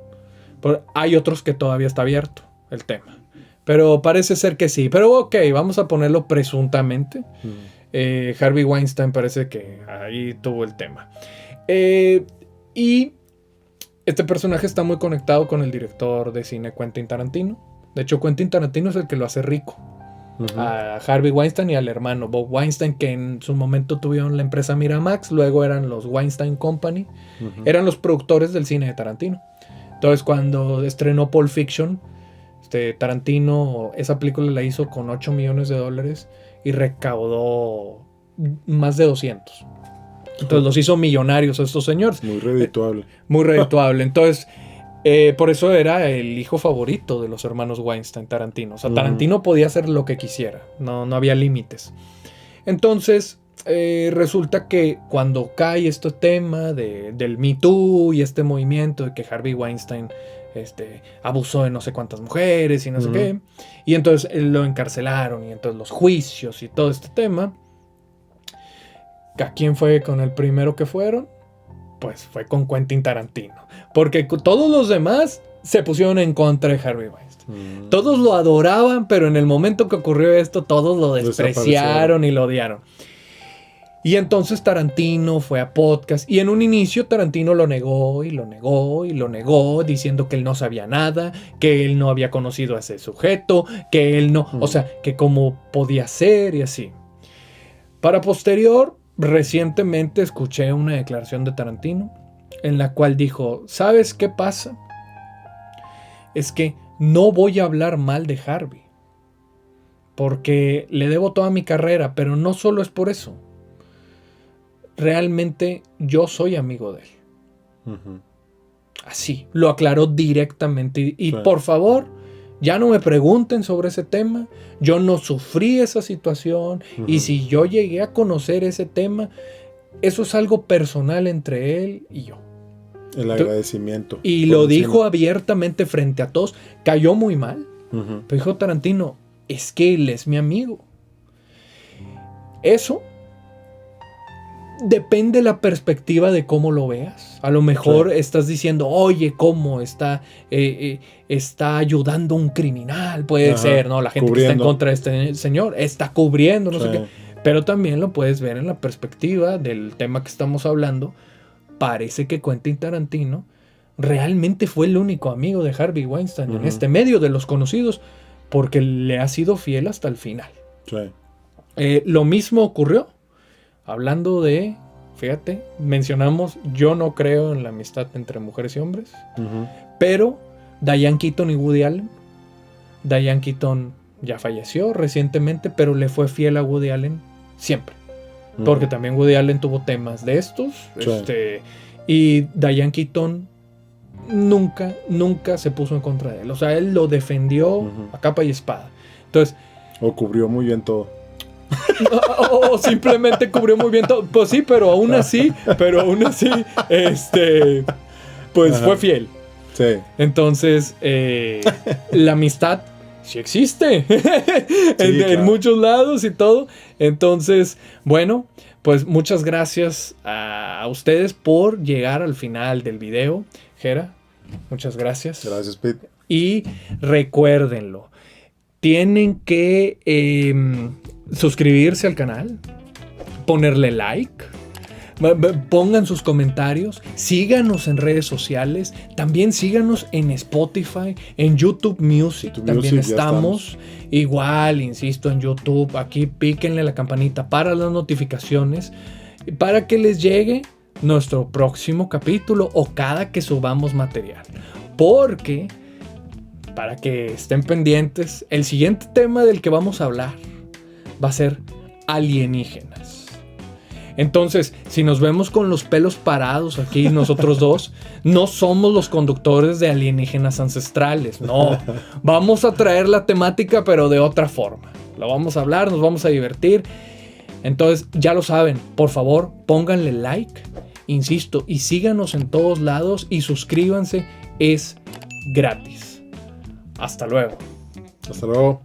Pero hay otros que todavía está abierto el tema. Pero parece ser que sí. Pero ok, vamos a ponerlo presuntamente. Harvey Weinstein parece que ahí tuvo el tema. Y este personaje está muy conectado con el director de cine Quentin Tarantino. De hecho, Quentin Tarantino es el que lo hace rico. a Harvey Weinstein y al hermano Bob Weinstein, que en su momento tuvieron la empresa Miramax, luego eran los Weinstein Company, eran los productores del cine de Tarantino. Entonces cuando estrenó Pulp Fiction, Tarantino esa película la hizo con $8 millones y recaudó más de 200. Entonces los hizo millonarios a estos señores. Muy redituable. Muy redituable. Entonces, por eso era el hijo favorito de los hermanos Weinstein, Tarantino. O sea, Tarantino podía hacer lo que quisiera. No había límites. Entonces, resulta que cuando cae este tema del Me Too y este movimiento de que Harvey Weinstein abusó de no sé cuántas mujeres y no sé qué, y entonces lo encarcelaron y entonces los juicios y todo este tema, ¿a quién fue con el primero que fueron? Pues fue con Quentin Tarantino, porque todos los demás se pusieron en contra de Harvey Weinstein. Todos lo adoraban, pero en el momento que ocurrió esto, todos lo despreciaron y lo odiaron. Y entonces Tarantino fue a podcast y en un inicio Tarantino lo negó y lo negó y lo negó, diciendo que él no sabía nada, que él no había conocido a ese sujeto, que él no, o sea, que cómo podía ser y así. Para posterior, recientemente escuché una declaración de Tarantino en la cual dijo, ¿sabes qué pasa? Es que no voy a hablar mal de Harvey, porque le debo toda mi carrera, pero no solo es por eso. Realmente yo soy amigo de él. Así, lo aclaró directamente. Y por favor, ya no me pregunten sobre ese tema. Yo no sufrí esa situación. Y si yo llegué a conocer ese tema, eso es algo personal entre él y yo. El agradecimiento. Y lo dijo abiertamente frente a todos. Cayó muy mal. Pero dijo Tarantino, es que él es mi amigo. Eso depende la perspectiva de cómo lo veas. A lo mejor estás diciendo, oye, ¿cómo está ayudando a un criminal? Puede ser, ¿no? La gente que está en contra de este señor está cubriendo, no sé qué. Pero también lo puedes ver en la perspectiva del tema que estamos hablando. Parece que Quentin Tarantino realmente fue el único amigo de Harvey Weinstein en este medio de los conocidos, porque le ha sido fiel hasta el final. Lo mismo ocurrió. Hablando de, fíjate, mencionamos, yo no creo en la amistad entre mujeres y hombres, pero Diane Keaton y Woody Allen. Diane Keaton ya falleció recientemente, pero le fue fiel a Woody Allen siempre. Porque también Woody Allen tuvo temas de estos. Y Diane Keaton nunca se puso en contra de él. O sea, él lo defendió a capa y espada. Entonces, o cubrió muy bien todo. O simplemente cubrió muy bien todo. Pues sí, pero aún así, pues fue fiel. Sí. Entonces, la amistad sí existe en muchos lados y todo. Entonces, bueno, pues muchas gracias a ustedes por llegar al final del video. Jera, muchas gracias. Gracias, Pete. Y recuérdenlo, tienen que suscribirse al canal, ponerle like, pongan sus comentarios, síganos en redes sociales, también síganos en Spotify, en YouTube Music, también estamos. Igual, insisto, en YouTube, aquí píquenle la campanita para las notificaciones, para que les llegue nuestro próximo capítulo o cada que subamos material. Porque, para que estén pendientes, el siguiente tema del que vamos a hablar va a ser alienígenas. Entonces, si nos vemos con los pelos parados aquí nosotros dos, no somos los conductores de alienígenas ancestrales, no. Vamos a traer la temática, pero de otra forma. Lo vamos a hablar, nos vamos a divertir. Entonces, ya lo saben, por favor, pónganle like, insisto, y síganos en todos lados y suscríbanse, es gratis. Hasta luego. Hasta luego.